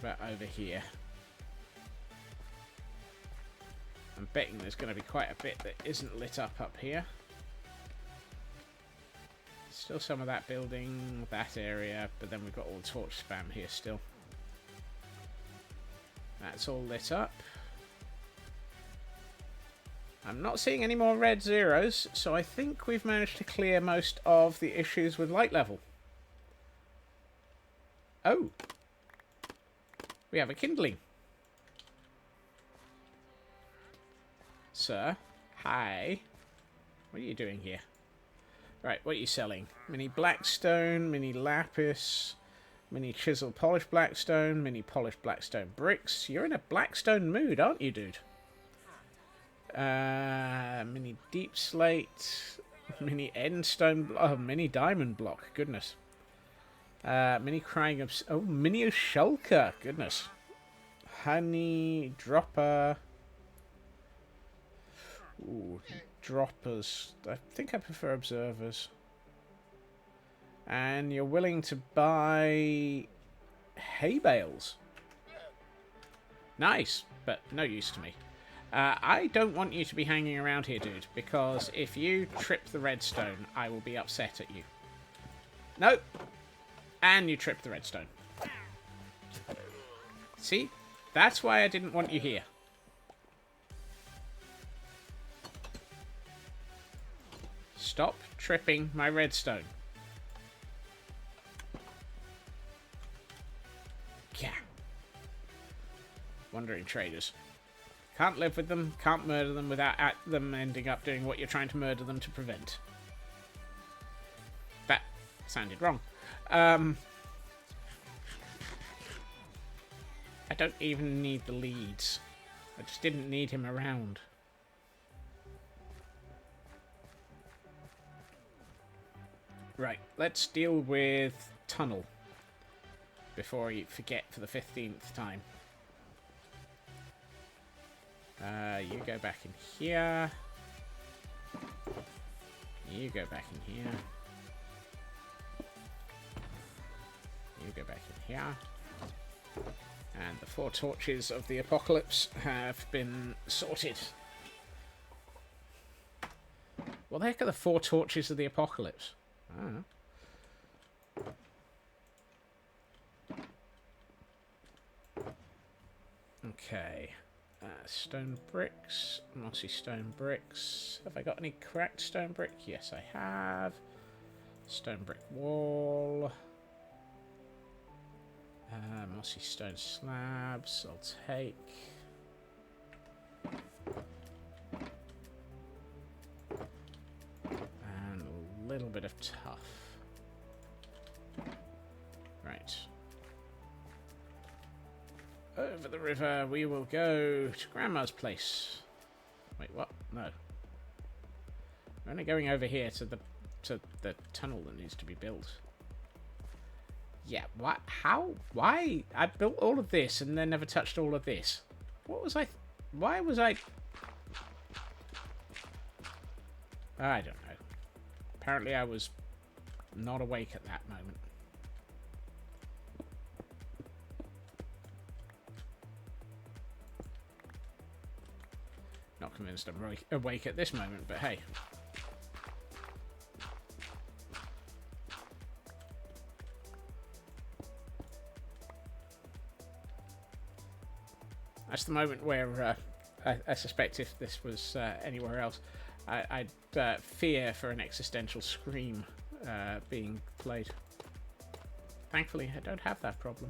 About over here. I'm betting there's going to be quite a bit that isn't lit up here. Still some of that building, that area, but then we've got all the torch spam here still. That's all lit up. I'm not seeing any more red zeros, so I think we've managed to clear most of the issues with light level. Oh! We have a kindling. Sir, hi. What are you doing here? Right, what are you selling? Mini blackstone, mini lapis, mini chisel polished blackstone, mini polished blackstone bricks. You're in a blackstone mood, aren't you, dude? Mini deep slate, mini end stone, oh, mini diamond block. Goodness. Mini crying oh, mini shulker. Goodness. Honey dropper. Ooh, droppers. I think I prefer observers. And you're willing to buy hay bales. Nice, but no use to me. I don't want you to be hanging around here, dude, because if you trip the redstone, I will be upset at you. Nope. And you tripped the redstone. See? That's why I didn't want you here. Stop tripping my redstone. Yeah. Wandering traders. Can't live with them, can't murder them without them ending up doing what you're trying to murder them to prevent. That sounded wrong. I don't even need the leads. I just didn't need him around. Right, let's deal with tunnel before you forget for the 15th time. You go back in here. You go back in here. You go back in here. And the 4 torches of the apocalypse have been sorted. What the heck are the 4 torches of the apocalypse? I don't know. Okay. Stone bricks. Mossy stone bricks. Have I got any cracked stone brick? Yes, I have. Stone brick wall. Mossy stone slabs. I'll take. tough. Right. Over the river we will go to Grandma's place. Wait, what? No. We're only going over here to the tunnel that needs to be built. Yeah, what? How? Why? I built all of this and then never touched all of this. What was I... Why was I... I don't know. Apparently I was not awake at that moment. Not convinced I'm awake at this moment, but hey. That's the moment where I suspect if this was anywhere else, I'd fear for an existential scream being played. Thankfully, I don't have that problem.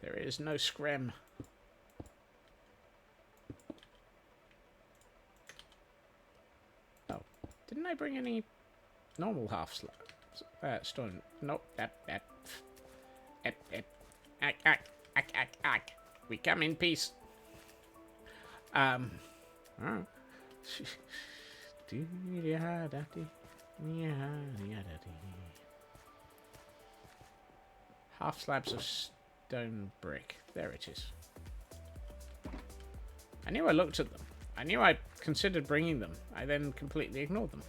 There is no scrim. Oh, didn't I bring any normal half stone? Nope. We come in peace. Oh. Half slabs of stone brick. There it is. I knew I looked at them. I knew I considered bringing them. I then completely ignored them.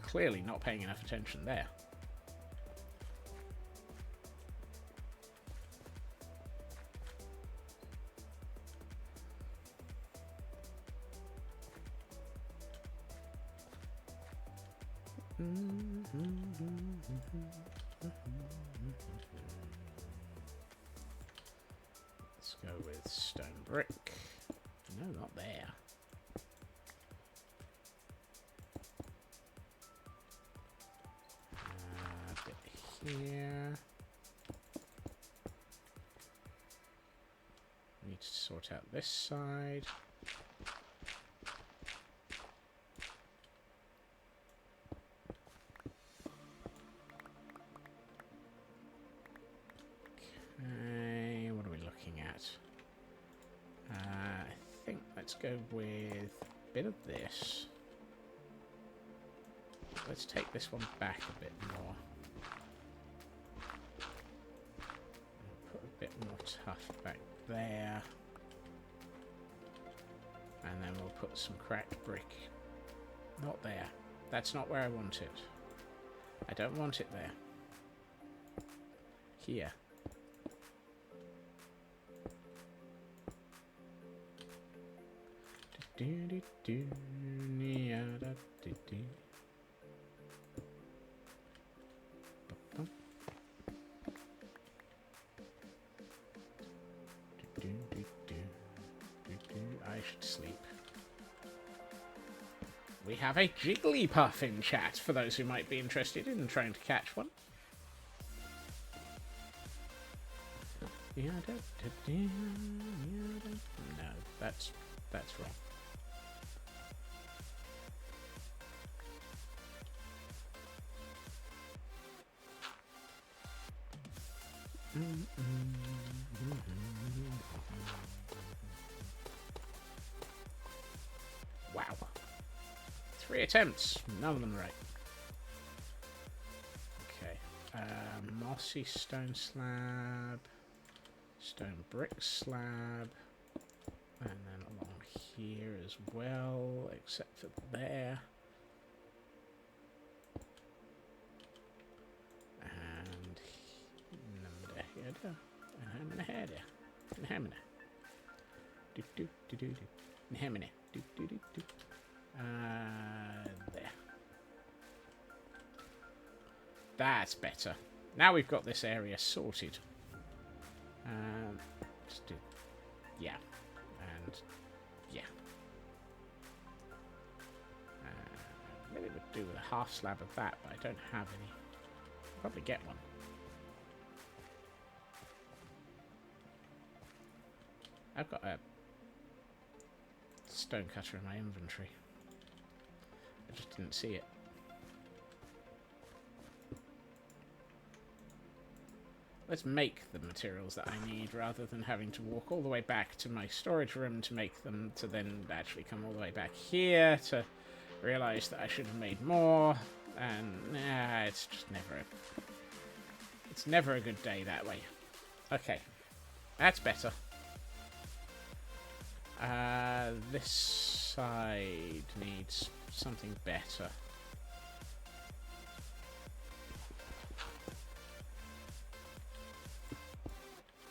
Clearly not paying enough attention there. Let's go with stone brick. No, not there. A bit here. Need to sort out this side. Okay, what are we looking at? I think let's go with a bit of this. Let's take this one back a bit more. Put a bit more tough back there. And then we'll put some cracked brick. Not there. That's not where I want it. I don't want it there. Here. I should sleep. We have a Jigglypuff in chat for those who might be interested in trying to catch one. No, that's wrong. Wow. 3 attempts. None of them right. Okay. Mossy stone slab. Stone brick slab. And then along here as well, except for there. And there. That's better. Now we've got this area sorted. Just do, yeah, and yeah. Really would do with a half slab of that, but I don't have any. I'll probably get one. I've got a stone cutter in my inventory. I just didn't see it. Let's make the materials that I need rather than having to walk all the way back to my storage room to make them, to then actually come all the way back here to realise that I should have made more. And it's just never a good day that way. Okay, that's better. This side needs something better.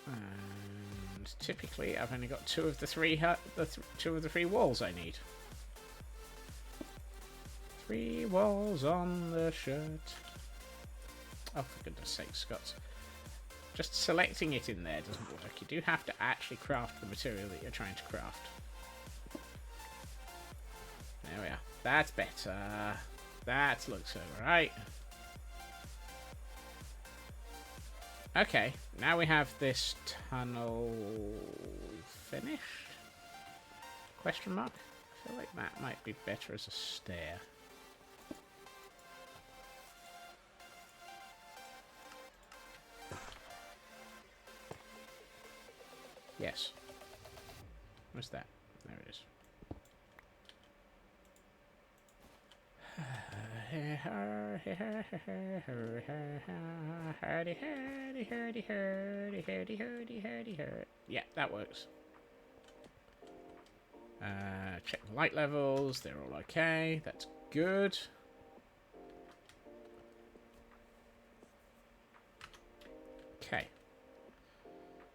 And typically, I've only got two of the three walls I need. 3 walls on the shirt. Oh, for goodness sake, Scott. Just selecting it in there doesn't work. You do have to actually craft the material that you're trying to craft. There we are. That's better. That looks alright. Okay, now we have this tunnel finished? Question mark? I feel like that might be better as a stair. Yes. What's that? There it is. Yeah, that works. Check the light levels. They're all okay. That's good. Okay.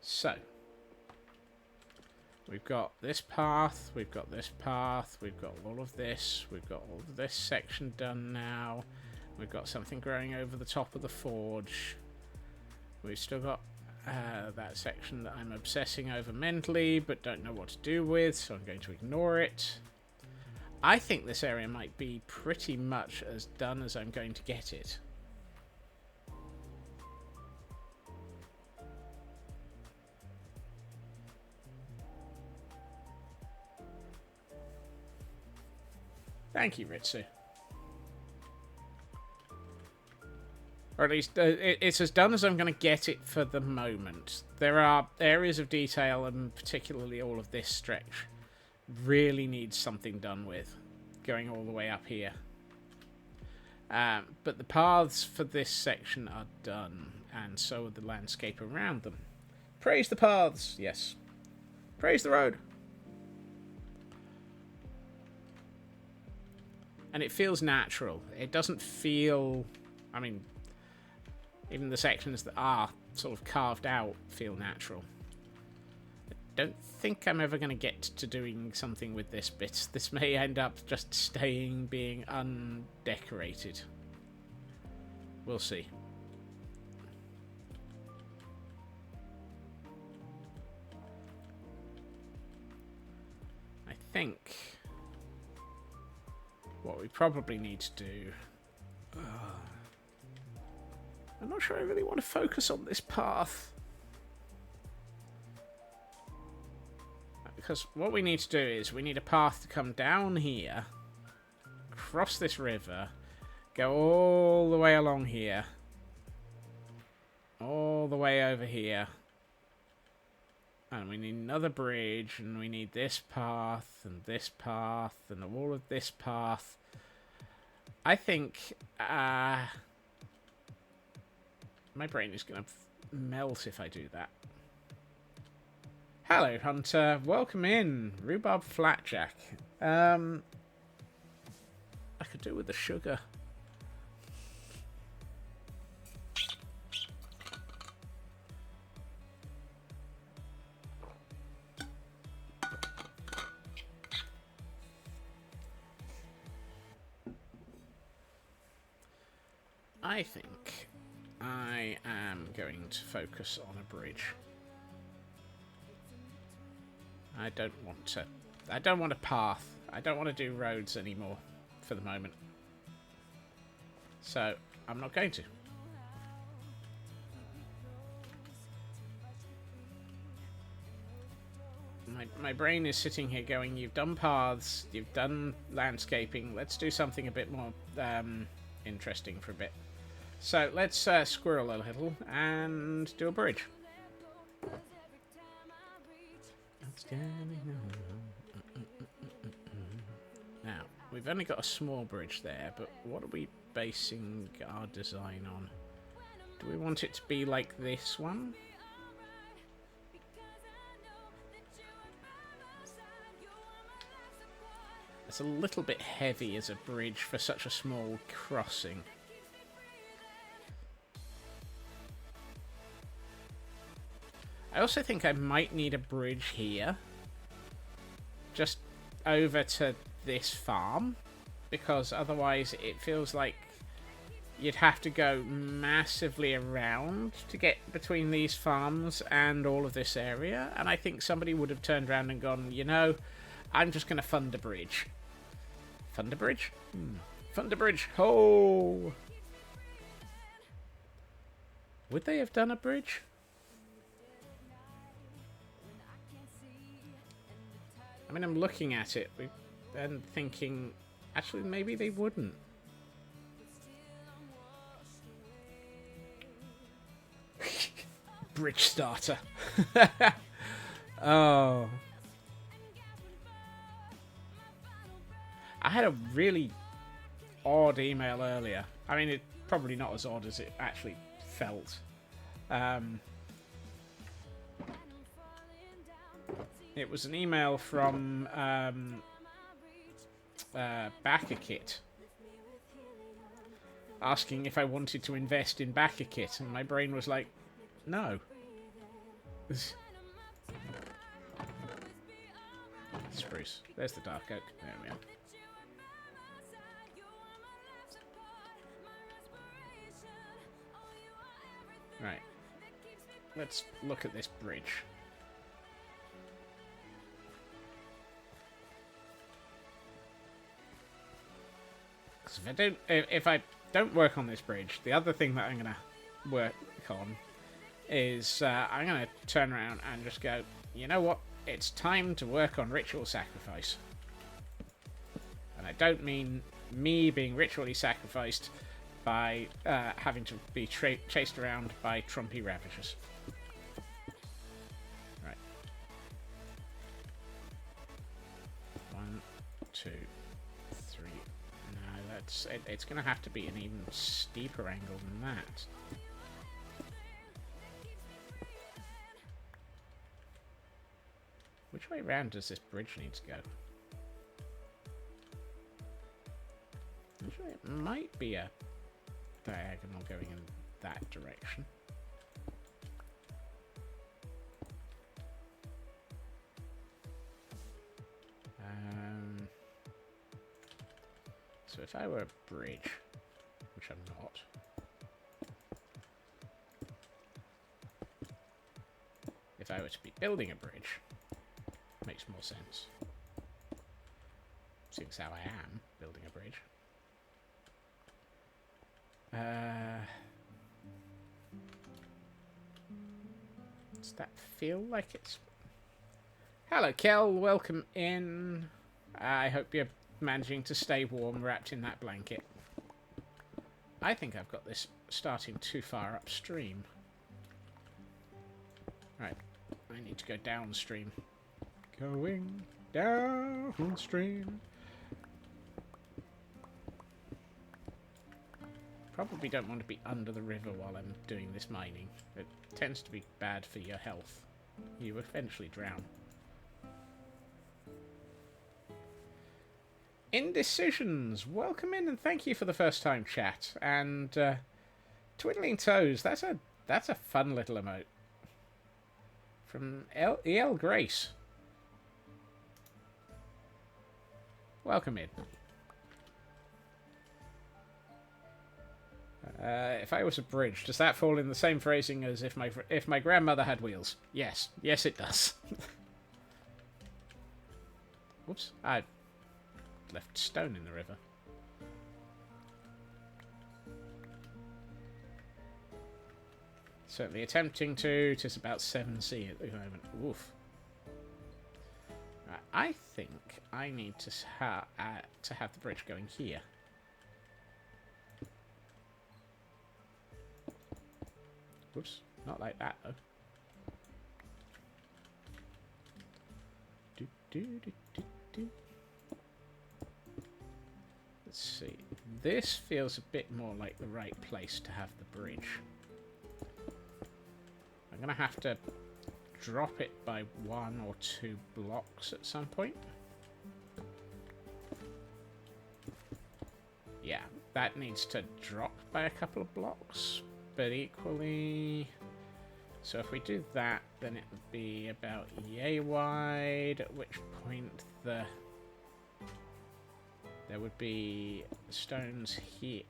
So. We've got this path, we've got this path, we've got all of this, we've got all of this section done now. We've got something growing over the top of the forge. We've still got that section that I'm obsessing over mentally, but don't know what to do with, so I'm going to ignore it. I think this area might be pretty much as done as I'm going to get it. Thank you, Ritsu. Or at least it's as done as I'm going to get it for the moment. There are areas of detail, and particularly all of this stretch, really needs something done with, going all the way up here. But the paths for this section are done, and so are the landscape around them. Praise the paths, yes. Praise the road. And it feels natural. It doesn't feel... I mean, even the sections that are sort of carved out feel natural. I don't think I'm ever going to get to doing something with this bit. This may end up just being undecorated. We'll see. I think... what we probably need to do... I'm not sure I really want to focus on this path. Because what we need to do is we need a path to come down here, cross this river, go all the way along here, all the way over here. And we need another bridge, and we need this path, and all of this path. I think, my brain is going to melt if I do that. Hello, Hunter. Welcome in. Rhubarb Flatjack. I could do with the sugar. I think I am going to focus on a bridge. I don't want a path. I don't want to do roads anymore for the moment. So, I'm not going to. My brain is sitting here going, you've done paths, you've done landscaping, let's do something a bit more interesting for a bit. So let's squirrel a little and do a bridge. Now, we've only got a small bridge there, but what are we basing our design on? Do we want it to be like this one? It's a little bit heavy as a bridge for such a small crossing. I also think I might need a bridge here. Just over to this farm. Because otherwise it feels like you'd have to go massively around to get between these farms and all of this area. And I think somebody would have turned around and gone, you know, I'm just going to fund a bridge. Fund a bridge? Fund a bridge. Oh! Would they have done a bridge? I mean, I'm looking at it and thinking, actually, maybe they wouldn't. Bridge starter. Oh. I had a really odd email earlier. I mean, it's probably not as odd as it actually felt. It was an email from BackerKit asking if I wanted to invest in BackerKit, and my brain was like, no. Spruce. There's the dark oak. There we are. Right. Let's look at this bridge. Because if I don't work on this bridge, the other thing that I'm gonna work on is I'm gonna turn around and just go, you know what? It's time to work on ritual sacrifice. And I don't mean me being ritually sacrificed by having to be chased around by Trumpy Ravagers. Right. 1, 2, 3. No, that's it's going to have to be an even steeper angle than that. Which way round does this bridge need to go? Actually, it might be a diagonal going in that direction. So if I were a bridge, which I'm not, if I were to be building a bridge, makes more sense. Seems how I am building a bridge. Does that feel like it's... Hello, Kel. Welcome in. I hope you're managing to stay warm wrapped in that blanket. I think I've got this starting too far upstream. Right. I need to go downstream. Going downstream. Probably don't want to be under the river while I'm doing this mining. It tends to be bad for your health. You eventually drown. Indecisions, welcome in and thank you for the first time chat. And Twiddling Toes, that's a fun little emote. From E.L. Grace. Welcome in. If I was a bridge, does that fall in the same phrasing as if my grandmother had wheels? Yes. Yes, it does. Whoops. I left stone in the river. Certainly attempting to. Tis about 7C at the moment. Oof. Right, I think I need to have the bridge going here. Whoops. Not like that, though. Let's see. This feels a bit more like the right place to have the bridge. I'm going to have to drop it by 1 or 2 blocks at some point. Yeah, that needs to drop by a couple of blocks, but equally... So if we do that, then it would be about yay wide, at which point there would be stones here,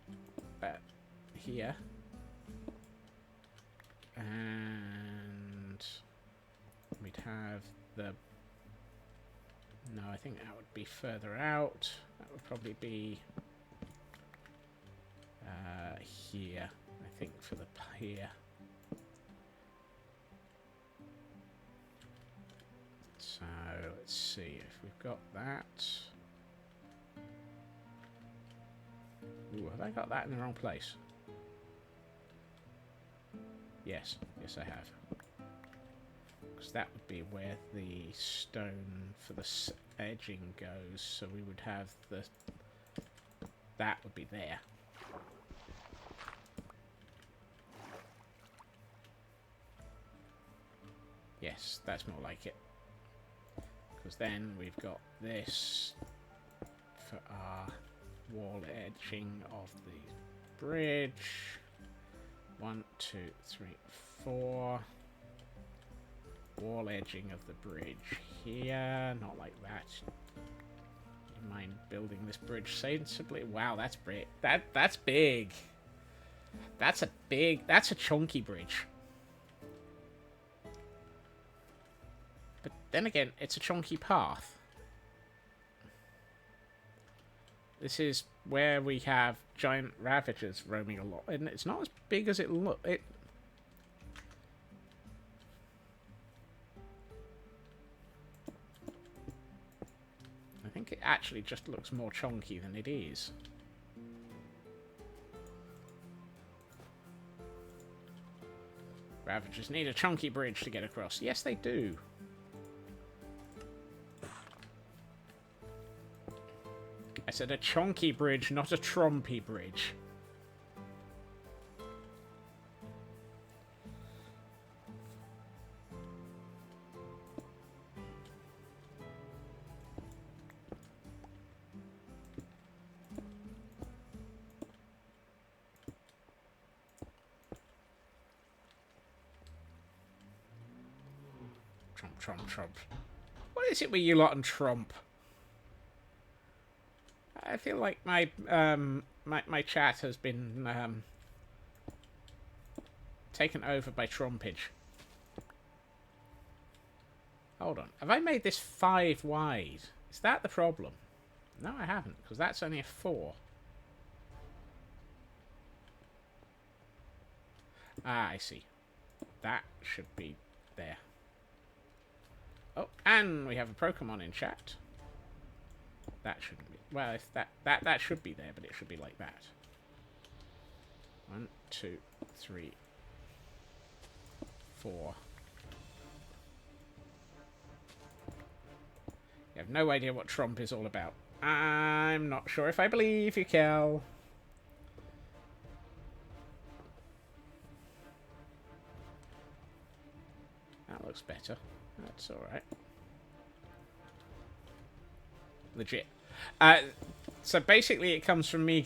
here. And we'd have the... No, I think that would be further out. That would probably be here, I think, for the here. So let's see if we've got that. Ooh, have I got that in the wrong place? Yes, yes I have. Because that would be where the stone for the edging goes, so we would have the... That would be there. Yes, that's more like it. Because then we've got this for our wall edging of the bridge. 1, 2, 3, 4. Wall edging of the bridge here. Not like that. You mind building this bridge sensibly? Wow, that's big. That's big. That's a chunky bridge. But then again, it's a chunky path. This is where we have giant ravagers roaming a lot, and it's not as big as it looks. I think it actually just looks more chunky than it is. Ravagers need a chunky bridge to get across. Yes, they do. I said a chunky bridge, not a trumpy bridge. Trump, Trump, Trump. What is it with you lot and Trump? I feel like my my chat has been taken over by Trumpage. Hold on. Have I made this 5 wide? Is that the problem? No, I haven't, because that's only a 4. Ah, I see. That should be there. Oh, and we have a Pokemon in chat. That shouldn't be. Well, if that should be there, but it should be like that. 1, 2, 3, 4. You have no idea what Trump is all about. I'm not sure if I believe you, Kel. That looks better. That's alright. Legit. So basically it comes from me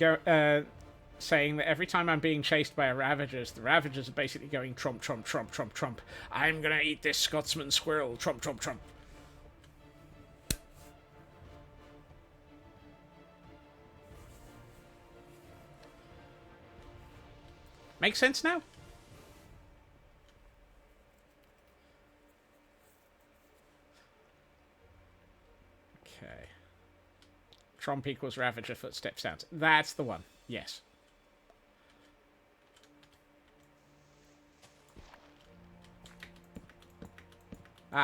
saying that every time I'm being chased by Ravagers, the Ravagers are basically going Trump, Trump, Trump, Trump, Trump. I'm gonna eat this Scotsman squirrel. Trump, Trump, Trump. Make sense now? Okay. Trump equals Ravager footstep sounds. That's the one. Yes.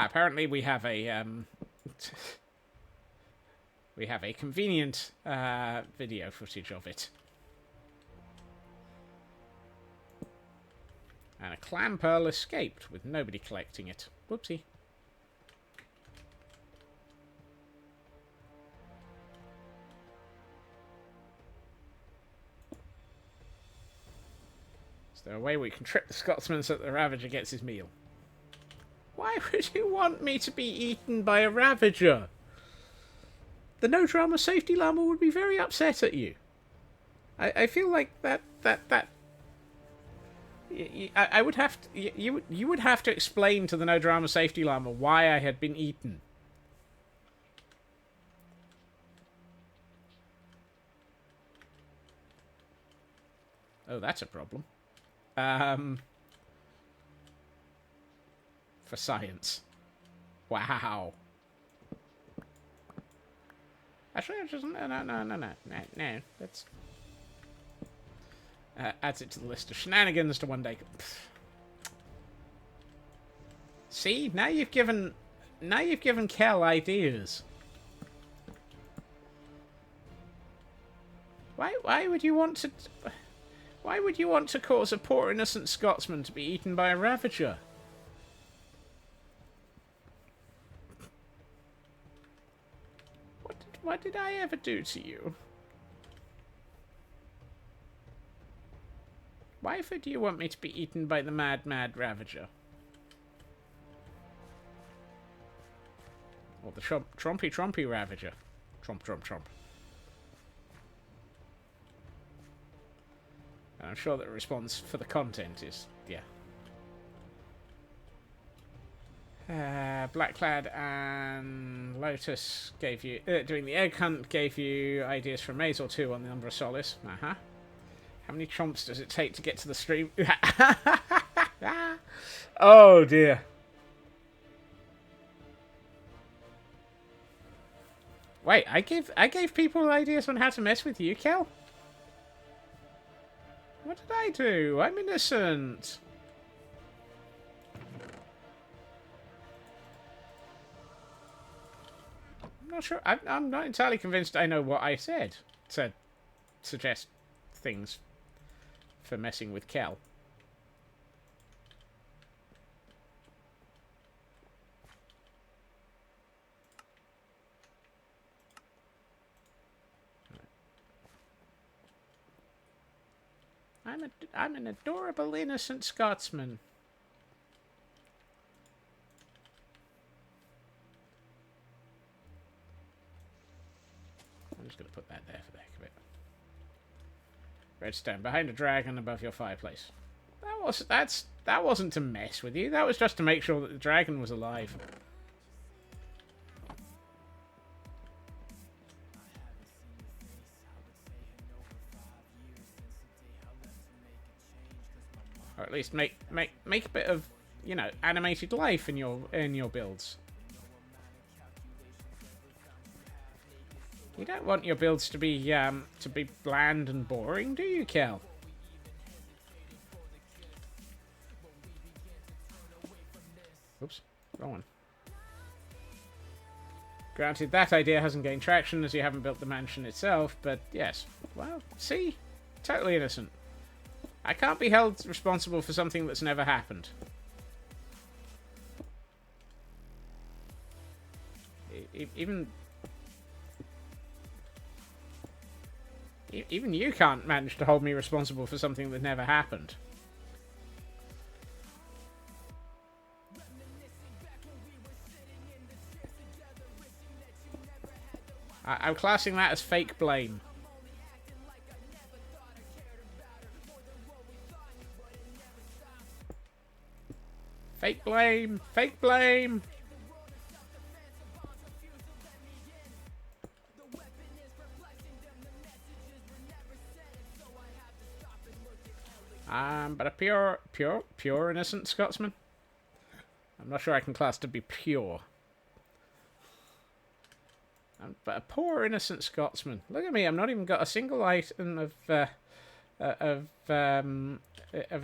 Apparently we have a convenient video footage of it. And a clam pearl escaped with nobody collecting it. Whoopsie. Is there a way we can trick the Scotsman so that the Ravager gets his meal? Why would you want me to be eaten by a Ravager? The no drama safety llama would be very upset at you. I feel like that I would have to, you would have to explain to the no drama safety llama why I had been eaten. Oh, that's a problem. For science. Wow. Actually, I just no. That's adds it to the list of shenanigans to one day. See, now you've given Kel ideas. Why would you want to cause a poor innocent Scotsman to be eaten by a Ravager? What did I ever do to you? Why do you want me to be eaten by the mad Ravager? Or the Trompy Ravager. Tromp. And I'm sure that the response for the content is, yeah. Blackclad and Lotus gave you... doing the egg hunt gave you ideas for a maze or two on the Umbra Solis. How many chomps does it take to get to the stream? Oh, dear. Wait, I gave people ideas on how to mess with you, Kel? What did I do? I'm innocent. I'm not sure. I'm not entirely convinced I know what I said to suggest things for messing with Kel. I'm an adorable innocent Scotsman. I'm just going to put that there for the heck of it. Redstone behind a dragon above your fireplace. That wasn't to mess with you. That was just to make sure that the dragon was alive. Or at least make a bit of, you know, animated life in your builds. You don't want your builds to be bland and boring, do you, Kel? Oops, wrong one. Granted, that idea hasn't gained traction as you haven't built the mansion itself, but yes. Well, see? Totally innocent. I can't be held responsible for something that's never happened. Even you can't manage to hold me responsible for something that never happened. I'm classing that as fake blame. Fake blame! Fake blame! But a pure innocent Scotsman? I'm not sure I can class to be pure. But a poor innocent Scotsman. Look at me, I've not even got a single item of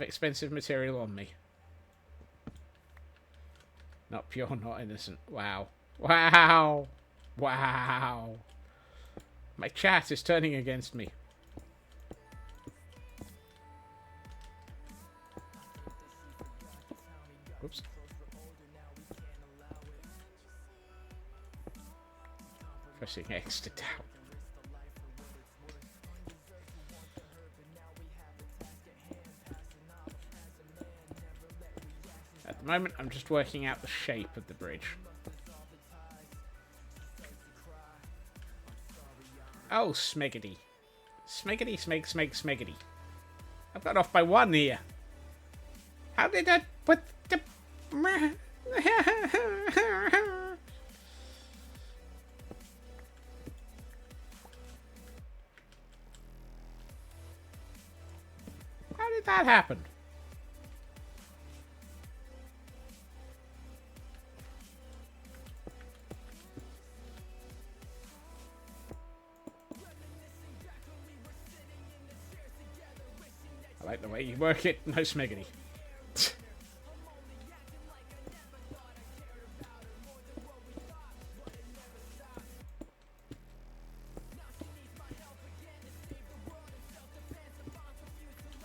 expensive material on me. Not pure, not innocent. Wow. Wow. Wow. My chat is turning against me. Whoops. Pressing X to doubt. At the moment, I'm just working out the shape of the bridge. Oh, smeggity. Smeggity, smeggity. I've got off by 1 here. How did I put the... How did that happen? I like the way you work it. No smeggity.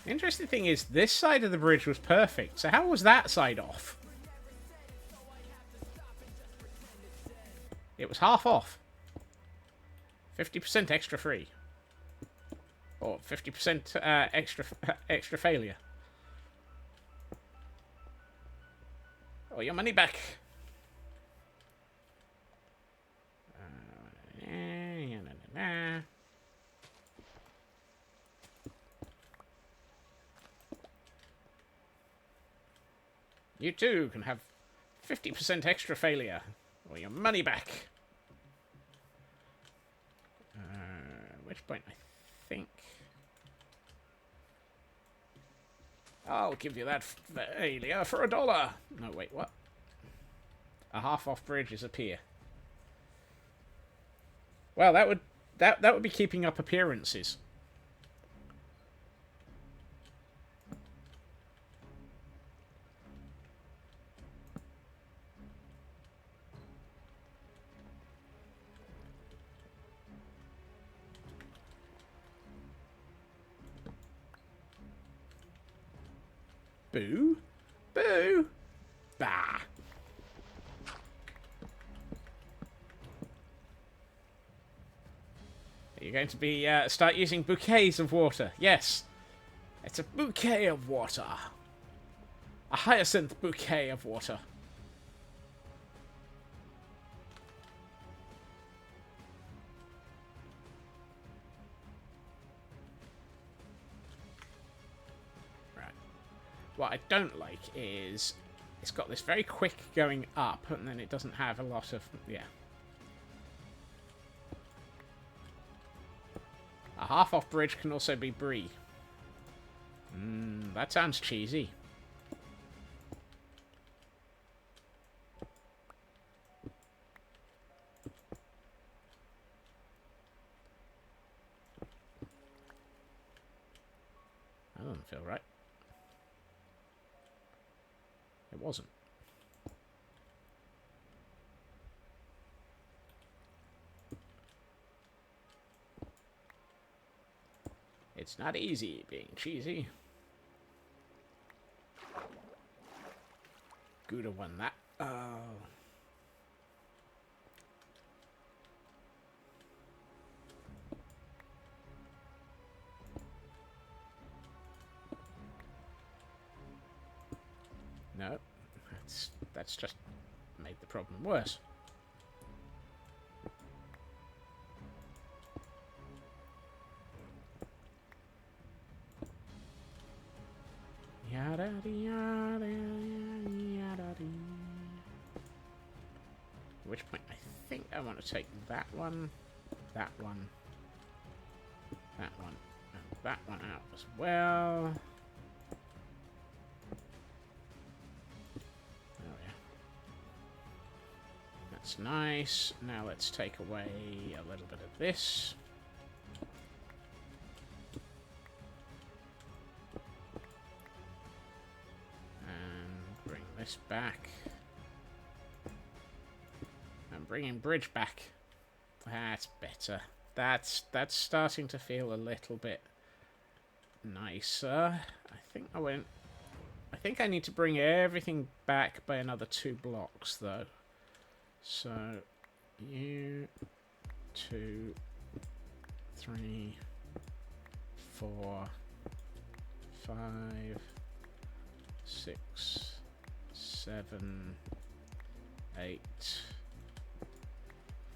The interesting thing is, this side of the bridge was perfect, so how was that side off? It was half off. 50% extra free. Or 50% extra failure. Or your money back. You too can have 50% extra failure, or your money back. Which point I think I'll give you that failure for $1. No, wait, what? A half-off bridge is a pier. Well, that would be keeping up appearances. Boo. Boo. Bah. You're going to be, start using bouquets of water. Yes. It's a bouquet of water. A hyacinth bouquet of water. What I don't like is it's got this very quick going up, and then it doesn't have a lot of... yeah. A half-off bridge can also be brie. That sounds cheesy. That doesn't feel right. It wasn't. It's not easy being cheesy. Gouda won that. Oh. No. That's just made the problem worse. Yada yada yada. At which point I think I want to take that one, and that one out as well. That's nice. Now let's take away a little bit of this. And bring this back. bringing bridge back. That's better. That's starting to feel a little bit nicer. I think I need to bring everything back by another 2 blocks, though. So, 2, 3, 4, 5, 6, 7, 8.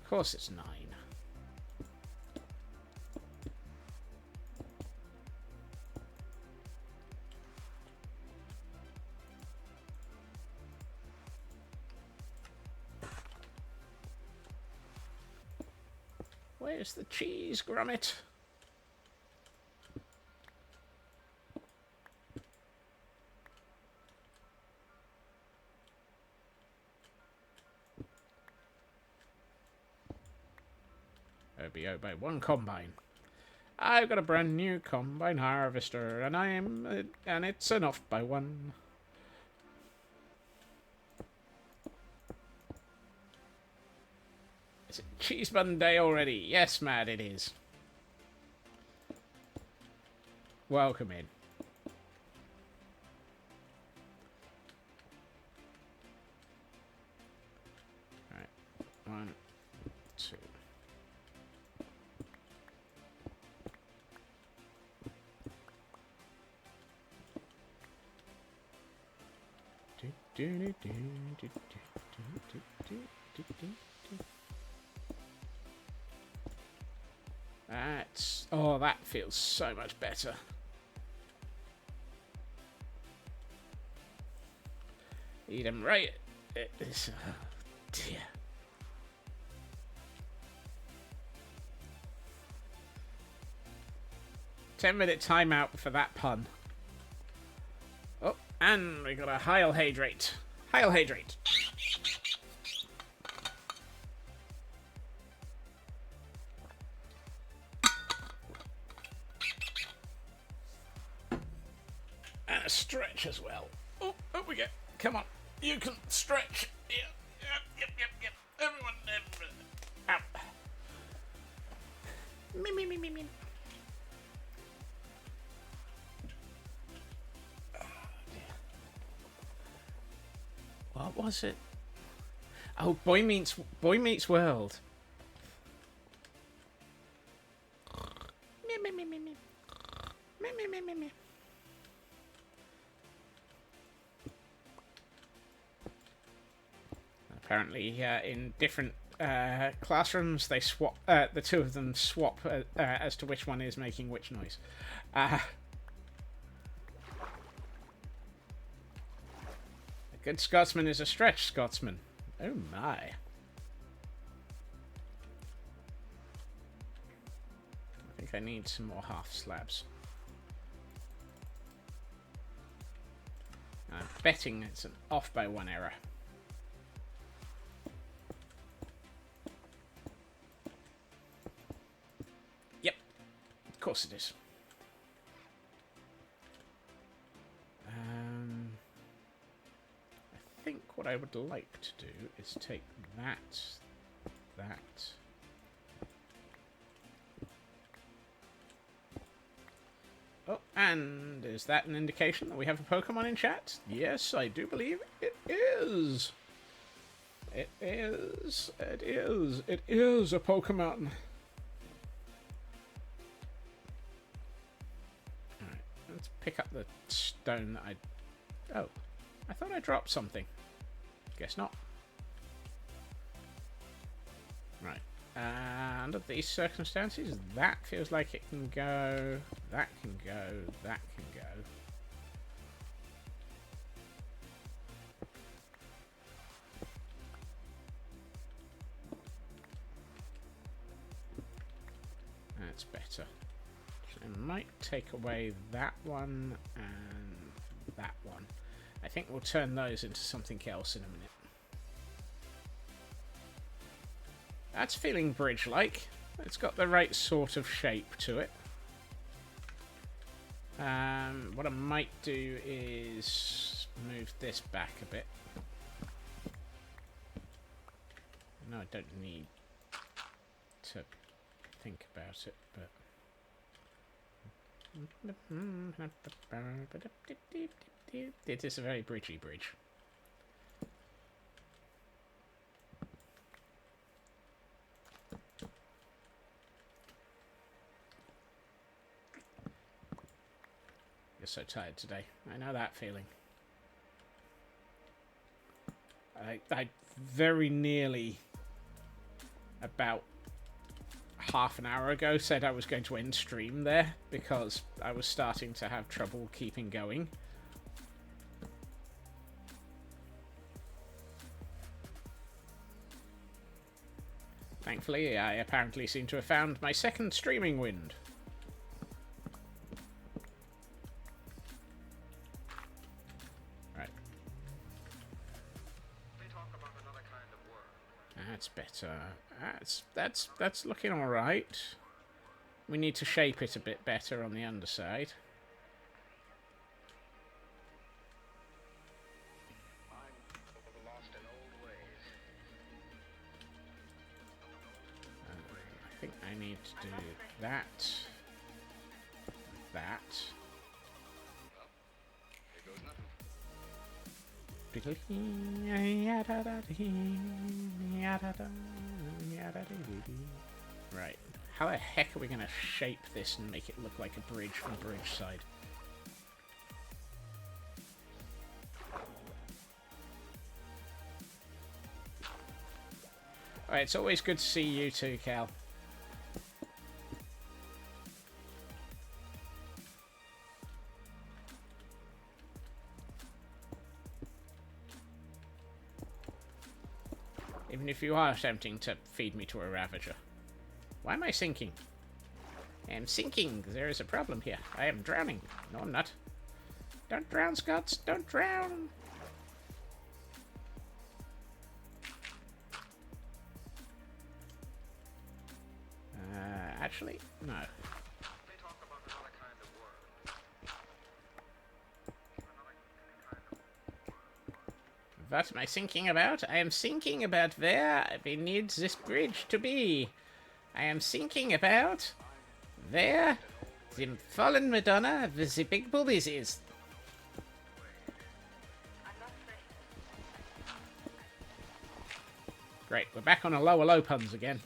Of course it's 9. Where's the cheese, Gromit? By 1 combine. I've got a brand new combine harvester, and it's an off by 1. Is it cheese bun day already? Yes, Matt, it is. Welcome in. All right, 1, 2. That feels so much better. Eat them right. It's, oh dear. "10-minute timeout for that pun." Oh, and we got a Heil Hydrate. Heil Hydrate. And a stretch as well. Oh, up we go. Come on. You can stretch. Yep. Everyone. Out. Me. What was it? Oh, Boy Meets World. Me. Apparently, in different classrooms, they swap. The 2 of them swap as to which one is making which noise. A good Scotsman is a stretch Scotsman. Oh my. I think I need some more half slabs. I'm betting it's an off by 1 error. Yep, of course it is. I think what I would like to do is take that. Oh, and is that an indication that we have a Pokemon in chat? Yes, I do believe it is. It is a Pokemon. Alright, let's pick up the stone that I... Oh, I thought I dropped something. Guess not. Right. Under these circumstances, that feels like it can go. That can go. That can go. That's better. I might take away that one and that one. I think we'll turn those into something else in a minute. That's feeling bridge-like. It's got the right sort of shape to it. What I might do is move this back a bit. No, I don't need to think about it, but... It is a very bridgy bridge. You're so tired today. I know that feeling. I very nearly, about half an hour ago, said I was going to end stream there because I was starting to have trouble keeping going. Thankfully, I apparently seem to have found my second streaming wind. Right. That's better. That's looking all right. We need to shape it a bit better on the underside. I think I need to do that. That. Right. How the heck are we going to shape this and make it look like a bridge from bridge side? Alright, it's always good to see you too, Cal. Even if you are attempting to feed me to a Ravager. Why am I sinking? I am sinking. There is a problem here. I am drowning. No, I'm not. Don't drown, Scots. Don't drown. Actually, no. What am I thinking about? I am thinking about where we need this bridge to be. I am thinking about where the fallen Madonna with the big boobies is. Great, we're back on a low puns again.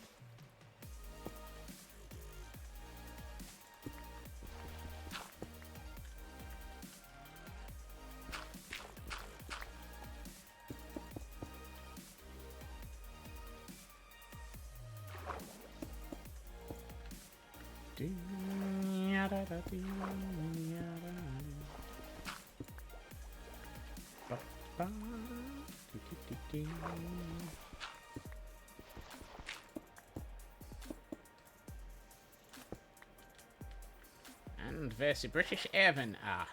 And where's the British airmen are.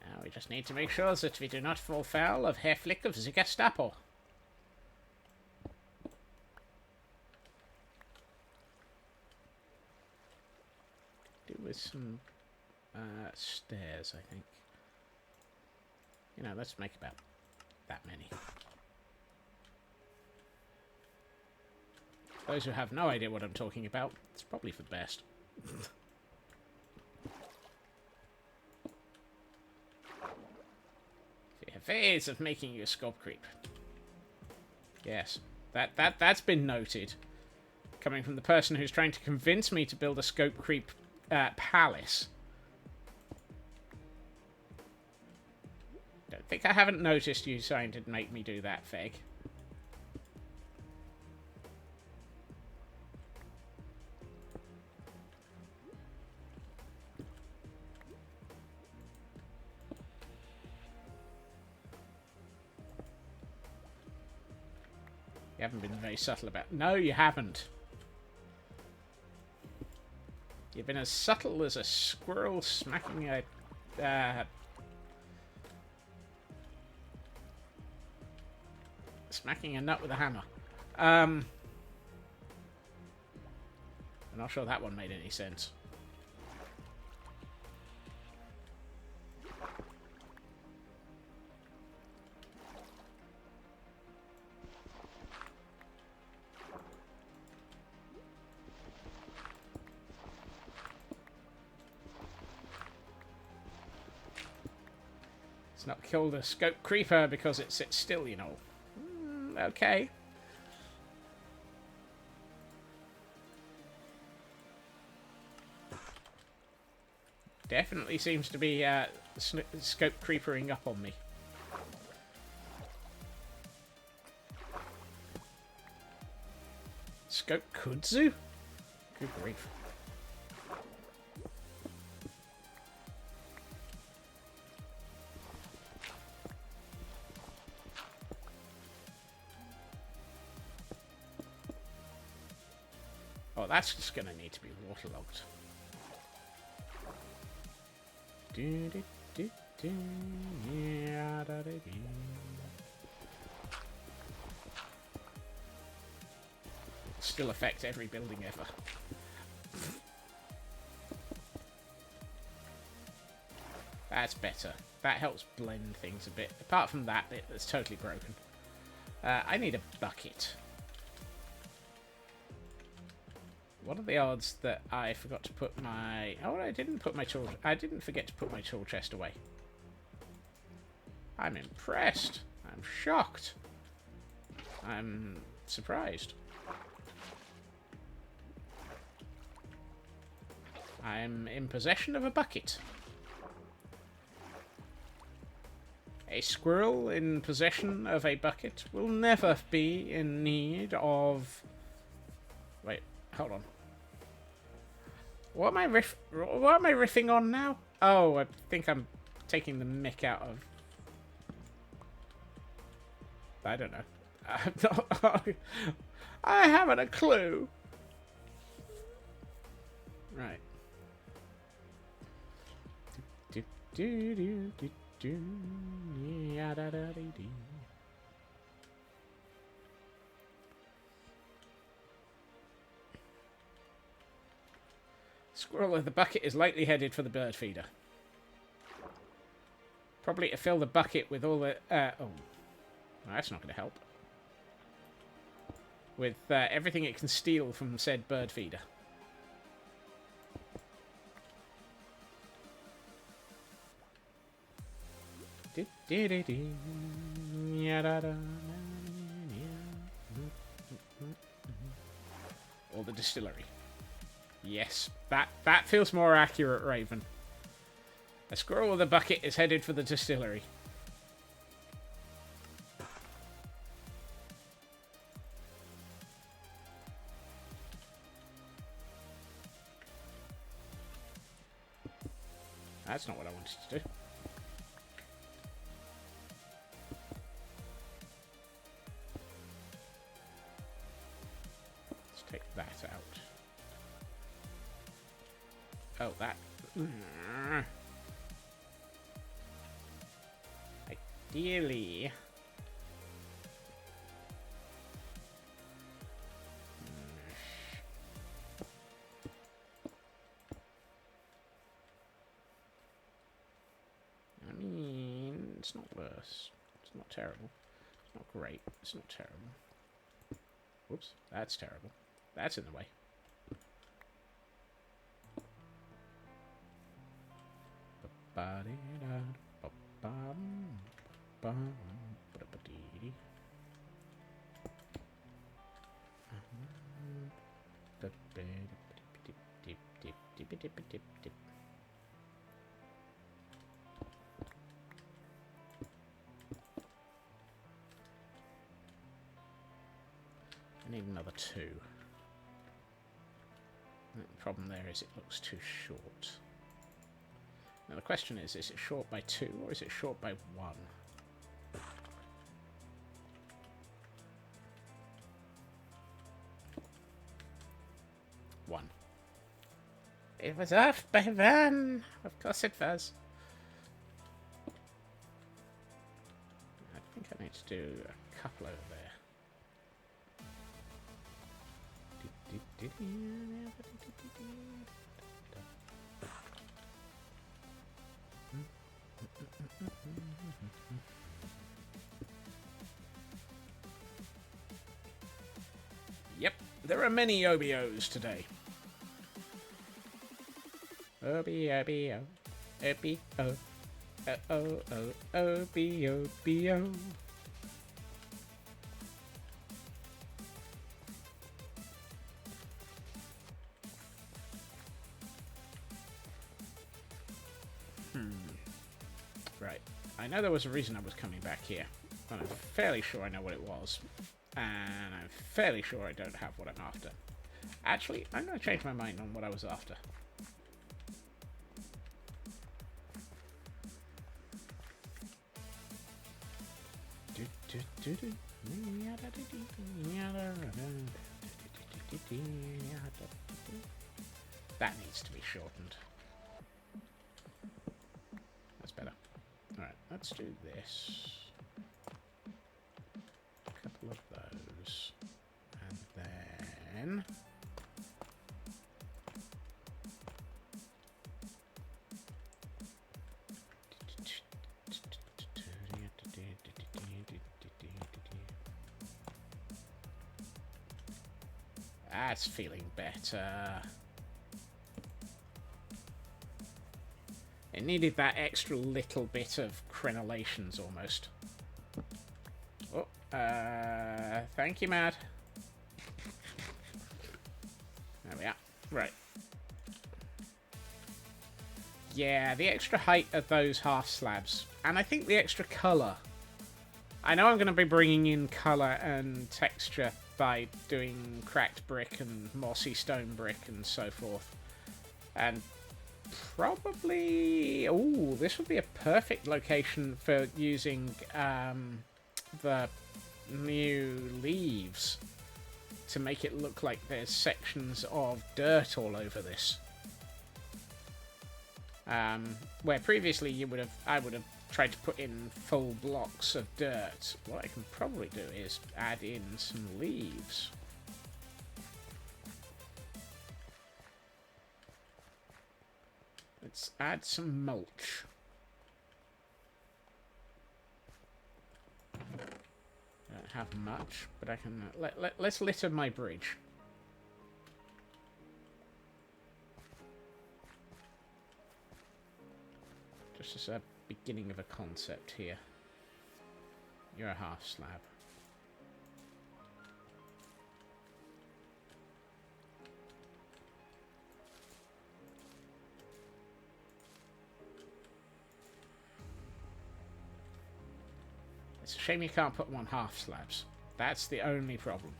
Now we just need to make sure that we do not fall foul of Herr Flick of the Gestapo. Do with some stairs, I think. You know, let's make about that many. Those who have no idea what I'm talking about, it's probably for the best. We have ways of making you a scope creep. Yes, that's been noted. Coming from the person who's trying to convince me to build a scope creep palace. Don't think I haven't noticed you trying to make me do that, Feg. You haven't been very subtle about... No, you haven't. You've been as subtle as a squirrel smacking a... smacking a nut with a hammer. I'm not sure that one made any sense. Let's not kill the scope creeper because it sits still, you know. Okay. Definitely seems to be scope creepering up on me. Scope kudzu? Good grief. Oh, that's just going to need to be waterlogged. Still affect every building ever. That's better. That helps blend things a bit. Apart from that, it's totally broken. I need a bucket. What are the odds that I forgot to put my... Oh, I didn't put my tool... I didn't forget to put my tool chest away. I'm impressed. I'm shocked. I'm surprised. I'm in possession of a bucket. A squirrel in possession of a bucket will never be in need of... Wait, hold on. What am I riffing on now? Oh, I think I'm taking the mick out of... I don't know. I haven't a clue. Right. Squirrel of the bucket is likely headed for the bird feeder. Probably to fill the bucket with all the... oh. Well, that's not going to help. With everything it can steal from said bird feeder. Or the distillery. Yes, that feels more accurate, Raven. A squirrel with a bucket is headed for the distillery. That's not what I wanted to do. Let's take that out. Oh, that. Ideally. I mean, it's not worse. It's not terrible. It's not great. It's not terrible. Whoops, that's terrible. That's in the way. I need another 2. The problem there is it looks too short. Now the question is it short by 2 or is it short by 1? 1. It was off by 1. Of course it was. I think I need to do a couple over there. Yep, there are many OBOs today. OBO, OBO. O-O-O-O-B-O-B-O. Right. I know there was a reason I was coming back here. And I'm fairly sure I know what it was. And I'm fairly sure I don't have what I'm after. Actually, I'm going to change my mind on what I was after. That needs to be shortened. That's better. Alright, let's do this. A couple of those. And then... That's feeling better. It needed that extra little bit of crenellations almost. Oh, thank you, Mad. There we are. Right. Yeah, the extra height of those half slabs. And I think the extra colour. I know I'm going to be bringing in colour and texture by doing cracked brick and mossy stone brick and so forth. And probably... Ooh, this would be a perfect location for using the new leaves to make it look like there's sections of dirt all over this. Where previously I would have tried to put in full blocks of dirt. What I can probably do is add in some leaves. Let's add some mulch. I don't have much, but I can... let's litter my bridge. Just as a beginning of a concept here. You're a half slab. It's a shame you can't put them on half slabs. That's the only problem.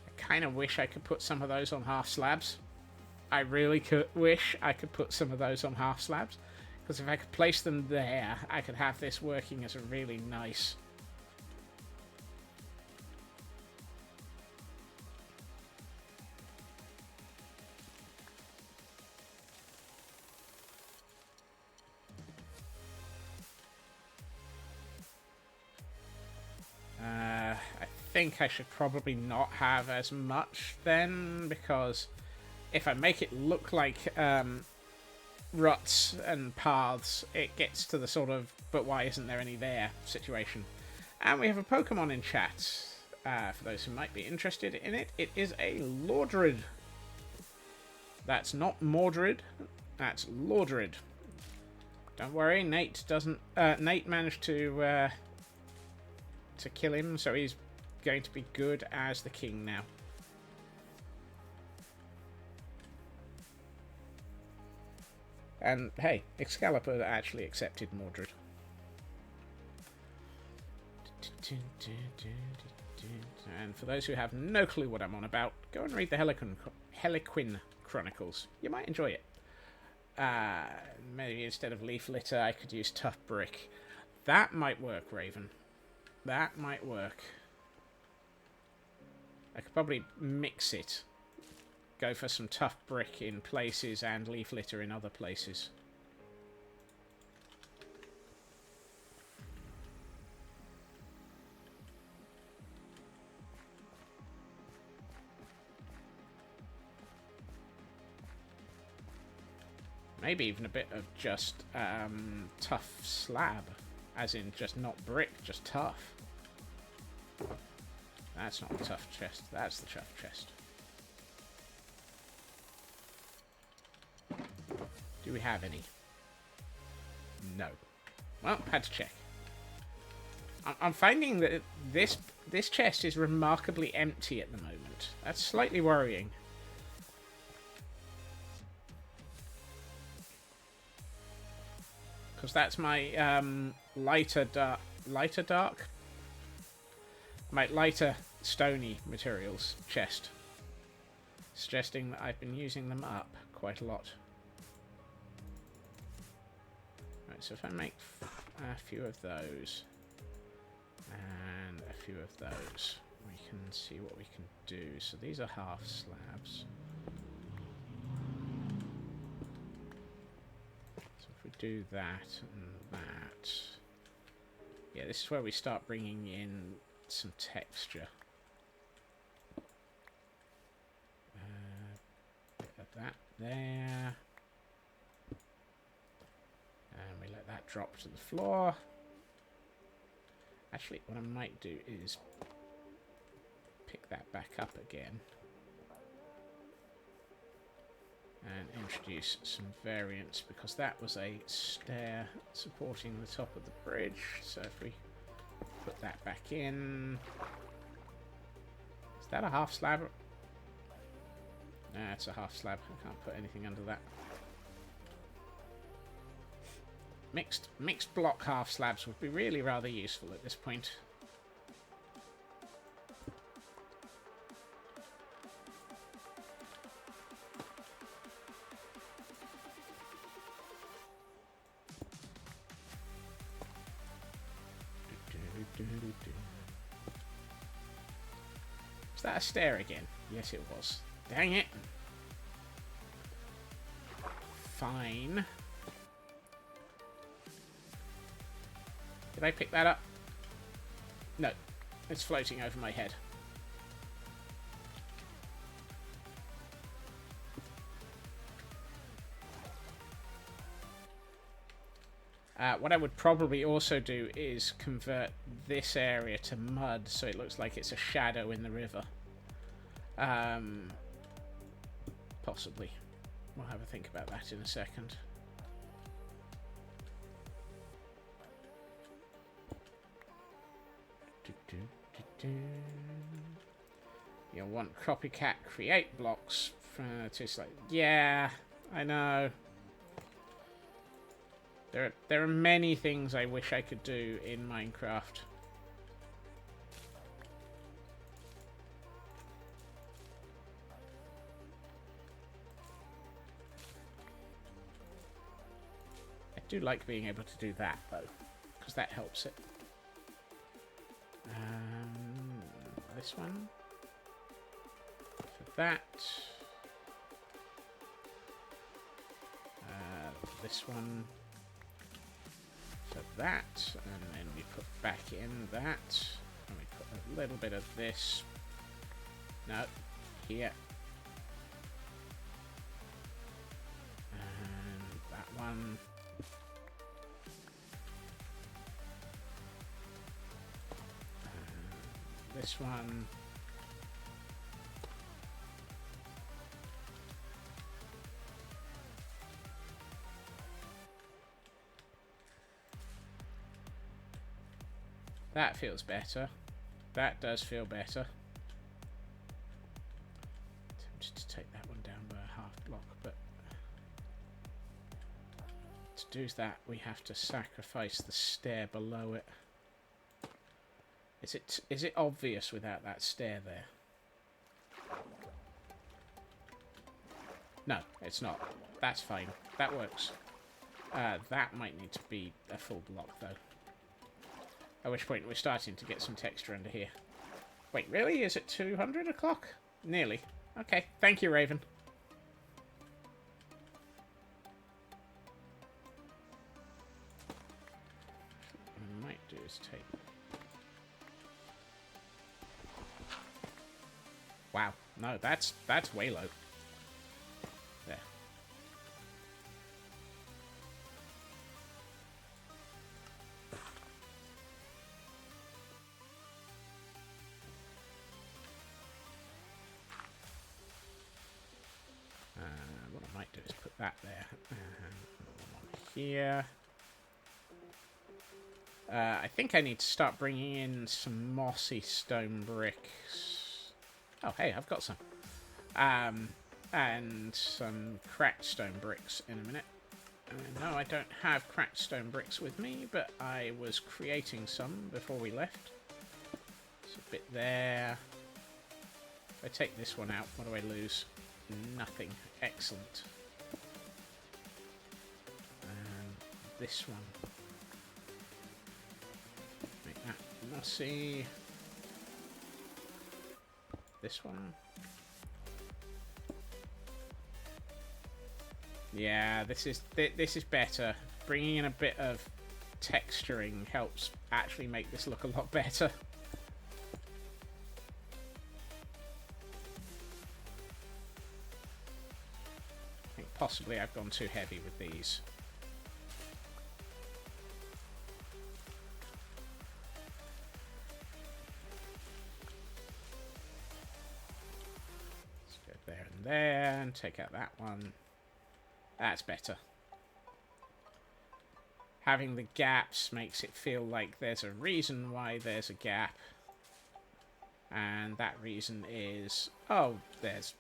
I kind of wish I could put some of those on half slabs. I really wish I could put some of those on half slabs, because if I could place them there, I could have this working as a really nice... I think I should probably not have as much then, because if I make it look like ruts and paths, it gets to the sort of but why isn't there any there situation. And we have a Pokemon in chat. For those who might be interested in it, it is a Lordred. That's not Mordred, that's Lordred. Don't worry, Nate doesn't... Nate managed to kill him, so he's going to be good as the king now. And hey, Excalibur actually accepted Mordred. And for those who have no clue what I'm on about, go and read the Heliquin Chronicles. You might enjoy it. Maybe instead of leaf litter, I could use tough brick. That might work, Raven. That might work. I could probably mix it. Go for some tough brick in places and leaf litter in other places. Maybe even a bit of just tough slab. As in just not brick, just tough. That's not the tough chest. That's the tough chest. Do we have any? No. Well, had to check. I'm finding that this chest is remarkably empty at the moment. That's slightly worrying. Because that's my lighter dark? My lighter stony materials chest. Suggesting that I've been using them up quite a lot. Right, so if I make a few of those and a few of those, we can see what we can do. So these are half slabs. So if we do that and that, yeah, this is where we start bringing in some texture. Bit of that there. And we let that drop to the floor. Actually, what I might do is pick that back up again. And introduce some variants, because that was a stair supporting the top of the bridge. So if we put that back in... Is that a half slab? Nah, it's a half slab. I can't put anything under that. Mixed block half slabs would be really rather useful at this point. Was that a stair again? Yes, it was. Dang it. Fine. Did I pick that up? No. It's floating over my head. What I would probably also do is convert this area to mud so it looks like it's a shadow in the river. Possibly. We'll have a think about that in a second. You'll want copycat create blocks to like, yeah, I know. There are many things I wish I could do in Minecraft. I do like being able to do that though, because that helps it. This one for that. This one for that, and then we put back in that, and we put a little bit of this. No, here. And that one. This one. That feels better. That does feel better. Tempted to take that one down by a half block, but to do that we have to sacrifice the stair below it. Is it obvious without that stair there? No, it's not. That's fine. That works. That might need to be a full block though. At which point we're starting to get some texture under here. Wait, really? Is it 200 o'clock? Nearly. Okay, thank you, Raven. What I might do is take... Wow, no, that's way low. There. that there. And here. I think I need to start bringing in some mossy stone bricks. Oh, hey, I've got some. And some cracked stone bricks in a minute. No, I don't have cracked stone bricks with me, but I was creating some before we left. There's a bit there. If I take this one out, what do I lose? Nothing. Excellent. And this one. Make that mossy. This one. Yeah, this is better. Bringing in a bit of texturing helps actually make this look a lot better. I think possibly I've gone too heavy with these. Let's go there and there and take out that one. That's better. Having the gaps makes it feel like there's a reason why there's a gap. And that reason is, oh, there's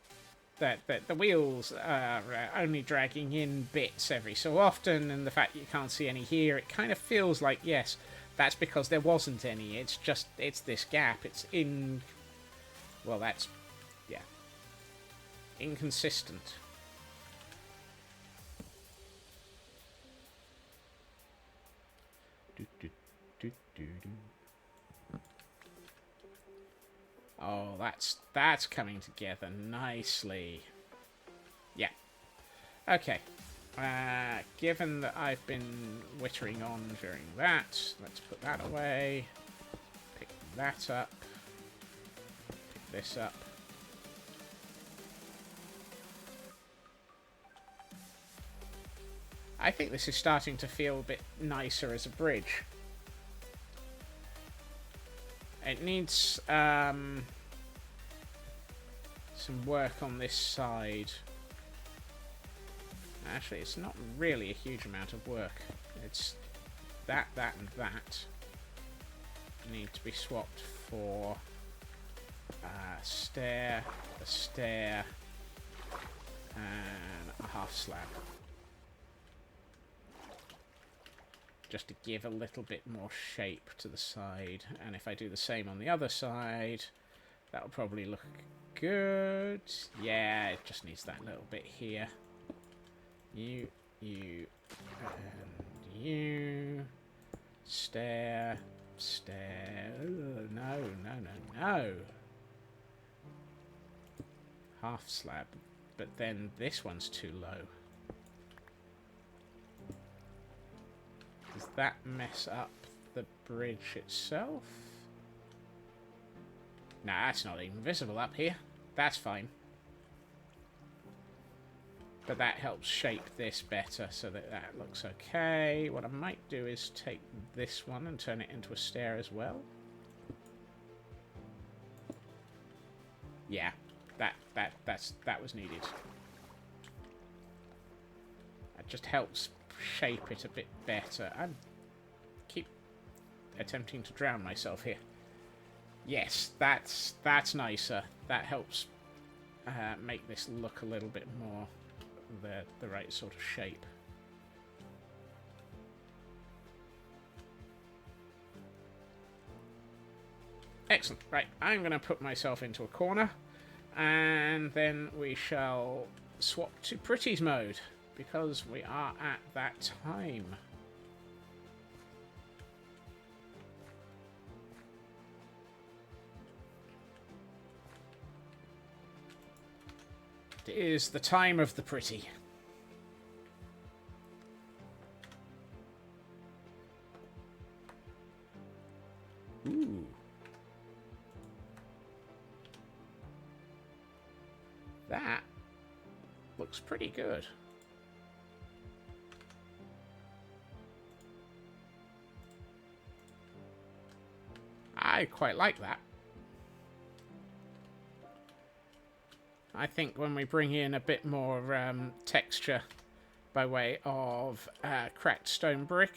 that the wheels are only dragging in bits every so often, and the fact you can't see any here, it kind of feels like, yes, that's because there wasn't any. It's just, it's this gap. It's well, that's, yeah, inconsistent. Oh, that's coming together nicely. Yeah. Okay. Given that I've been wittering on during that, let's put that away. Pick that up. Pick this up. I think this is starting to feel a bit nicer as a bridge. It needs some work on this side. Actually, it's not really a huge amount of work. It's that, and that need to be swapped for a stair, and a half slab. Just to give a little bit more shape to the side. And if I do the same on the other side, that'll probably look good. Yeah, it just needs that little bit here. You, and you. Stair. No. Half slab. But then this one's too low. Does that mess up the bridge itself? Nah, that's not even visible up here. That's fine. But that helps shape this better so that that looks okay. What I might do is take this one and turn it into a stair as well. Yeah, that was needed. That just helps shape it a bit better. I keep attempting to drown myself here. Yes, that's nicer. That helps make this look a little bit more the right sort of shape. Excellent. Right, I'm going to put myself into a corner, and then we shall swap to Pretty's mode, because we are at that time. It is the time of the pretty. Ooh. That looks pretty good. I quite like that. I think when we bring in a bit more texture by way of cracked stone brick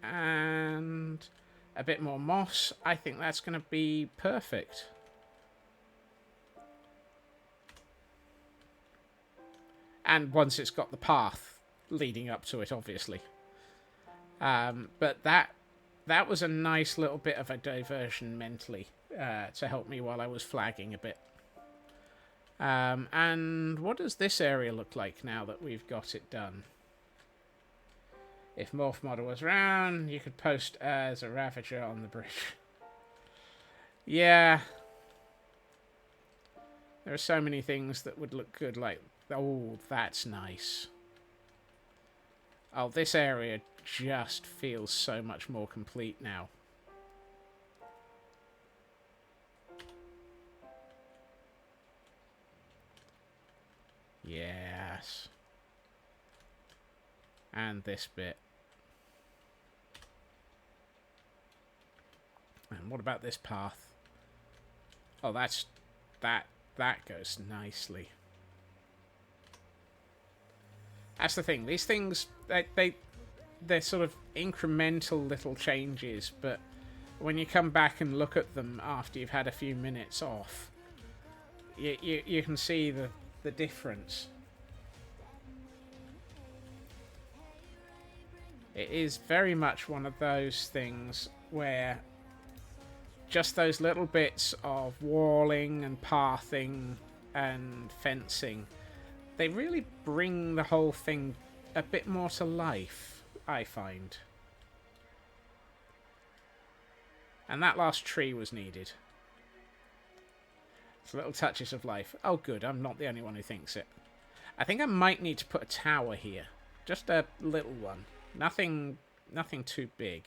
and a bit more moss, I think that's going to be perfect. And once it's got the path leading up to it, obviously. But that was a nice little bit of a diversion mentally to help me while I was flagging a bit. And what does this area look like now that we've got it done? If Morph Model was around, you could post as a Ravager on the bridge. Yeah. There are so many things that would look good, like... Oh, that's nice. Oh, this area just feels so much more complete now. Yes. And this bit. And what about this path? Oh, that goes nicely. That's the thing. These things, they're sort of incremental little changes, but when you come back and look at them after you've had a few minutes off, you can see the difference. It is very much one of those things where just those little bits of walling and pathing and fencing, they really bring the whole thing a bit more to life, I find. And that last tree was needed. It's little touches of life. Oh good, I'm not the only one who thinks it. I think I might need to put a tower here. Just a little one. Nothing too big.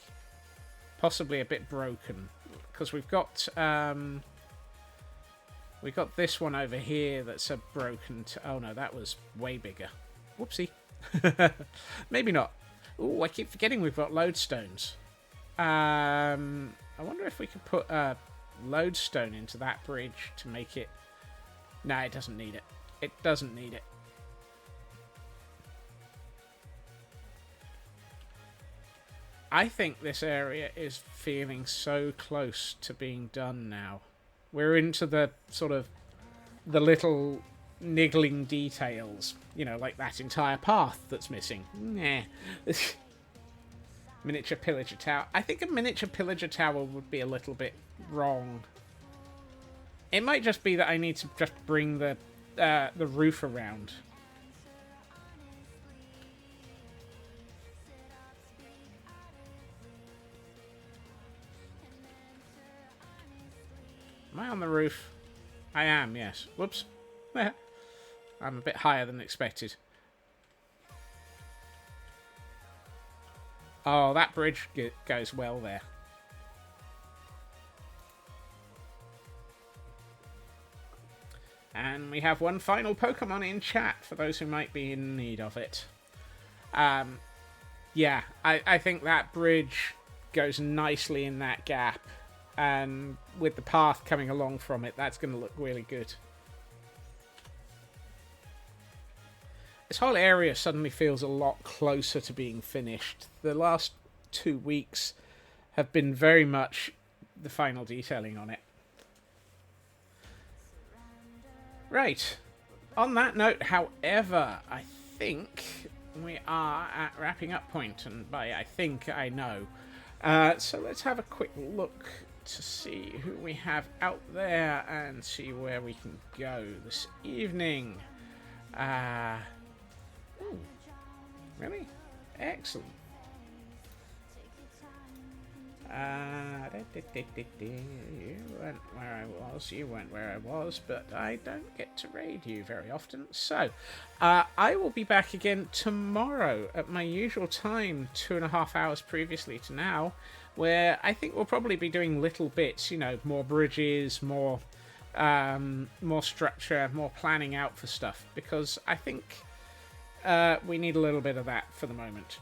Possibly a bit broken. Because we've got this one over here that's a broken... Oh no, that was way bigger. Whoopsie. Maybe not. Ooh, I keep forgetting we've got lodestones. I wonder if we could put a lodestone into that bridge to make it... Nah, it doesn't need it. It doesn't need it. I think this area is feeling so close to being done now. We're into the sort of the little niggling details, you know, like that entire path that's missing. Nah. Miniature pillager tower. I think a miniature pillager tower would be a little bit wrong. It might just be that I need to just bring the roof around. Am I on the roof? I am, yes. Whoops. I'm a bit higher than expected. Oh, that bridge goes well there. And we have one final Pokemon in chat for those who might be in need of it. Yeah, I think that bridge goes nicely in that gap. And with the path coming along from it, that's going to look really good. This whole area suddenly feels a lot closer to being finished. The last 2 weeks have been very much the final detailing on it. Right. On that note, however, I think we are at wrapping up point, and by I think, I know. So let's have a quick look to see who we have out there and see where we can go this evening. Ooh, really? Excellent. You weren't where I was, you weren't where I was, but I don't get to raid you very often. So, I will be back again tomorrow at my usual time, 2.5 hours previously to now, where I think we'll probably be doing little bits, you know, more bridges, more structure, more planning out for stuff, because I think we need a little bit of that for the moment.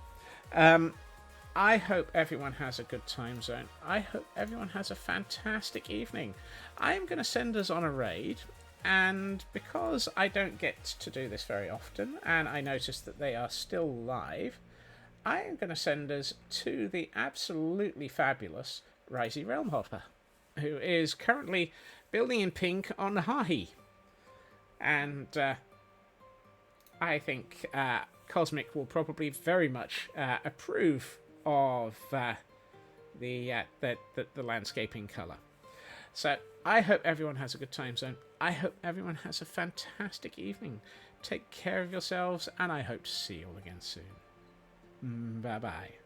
I hope everyone has a good time zone. I hope everyone has a fantastic evening. I am going to send us on a raid. And because I don't get to do this very often, and I notice that they are still live, I am going to send us to the absolutely fabulous Risey Realmhopper, who is currently building in pink on Hahi. And I think Cosmic will probably very much approve of the landscaping colour. So I hope everyone has a good time zone. I hope everyone has a fantastic evening. Take care of yourselves, and I hope to see you all again soon. Bye-bye.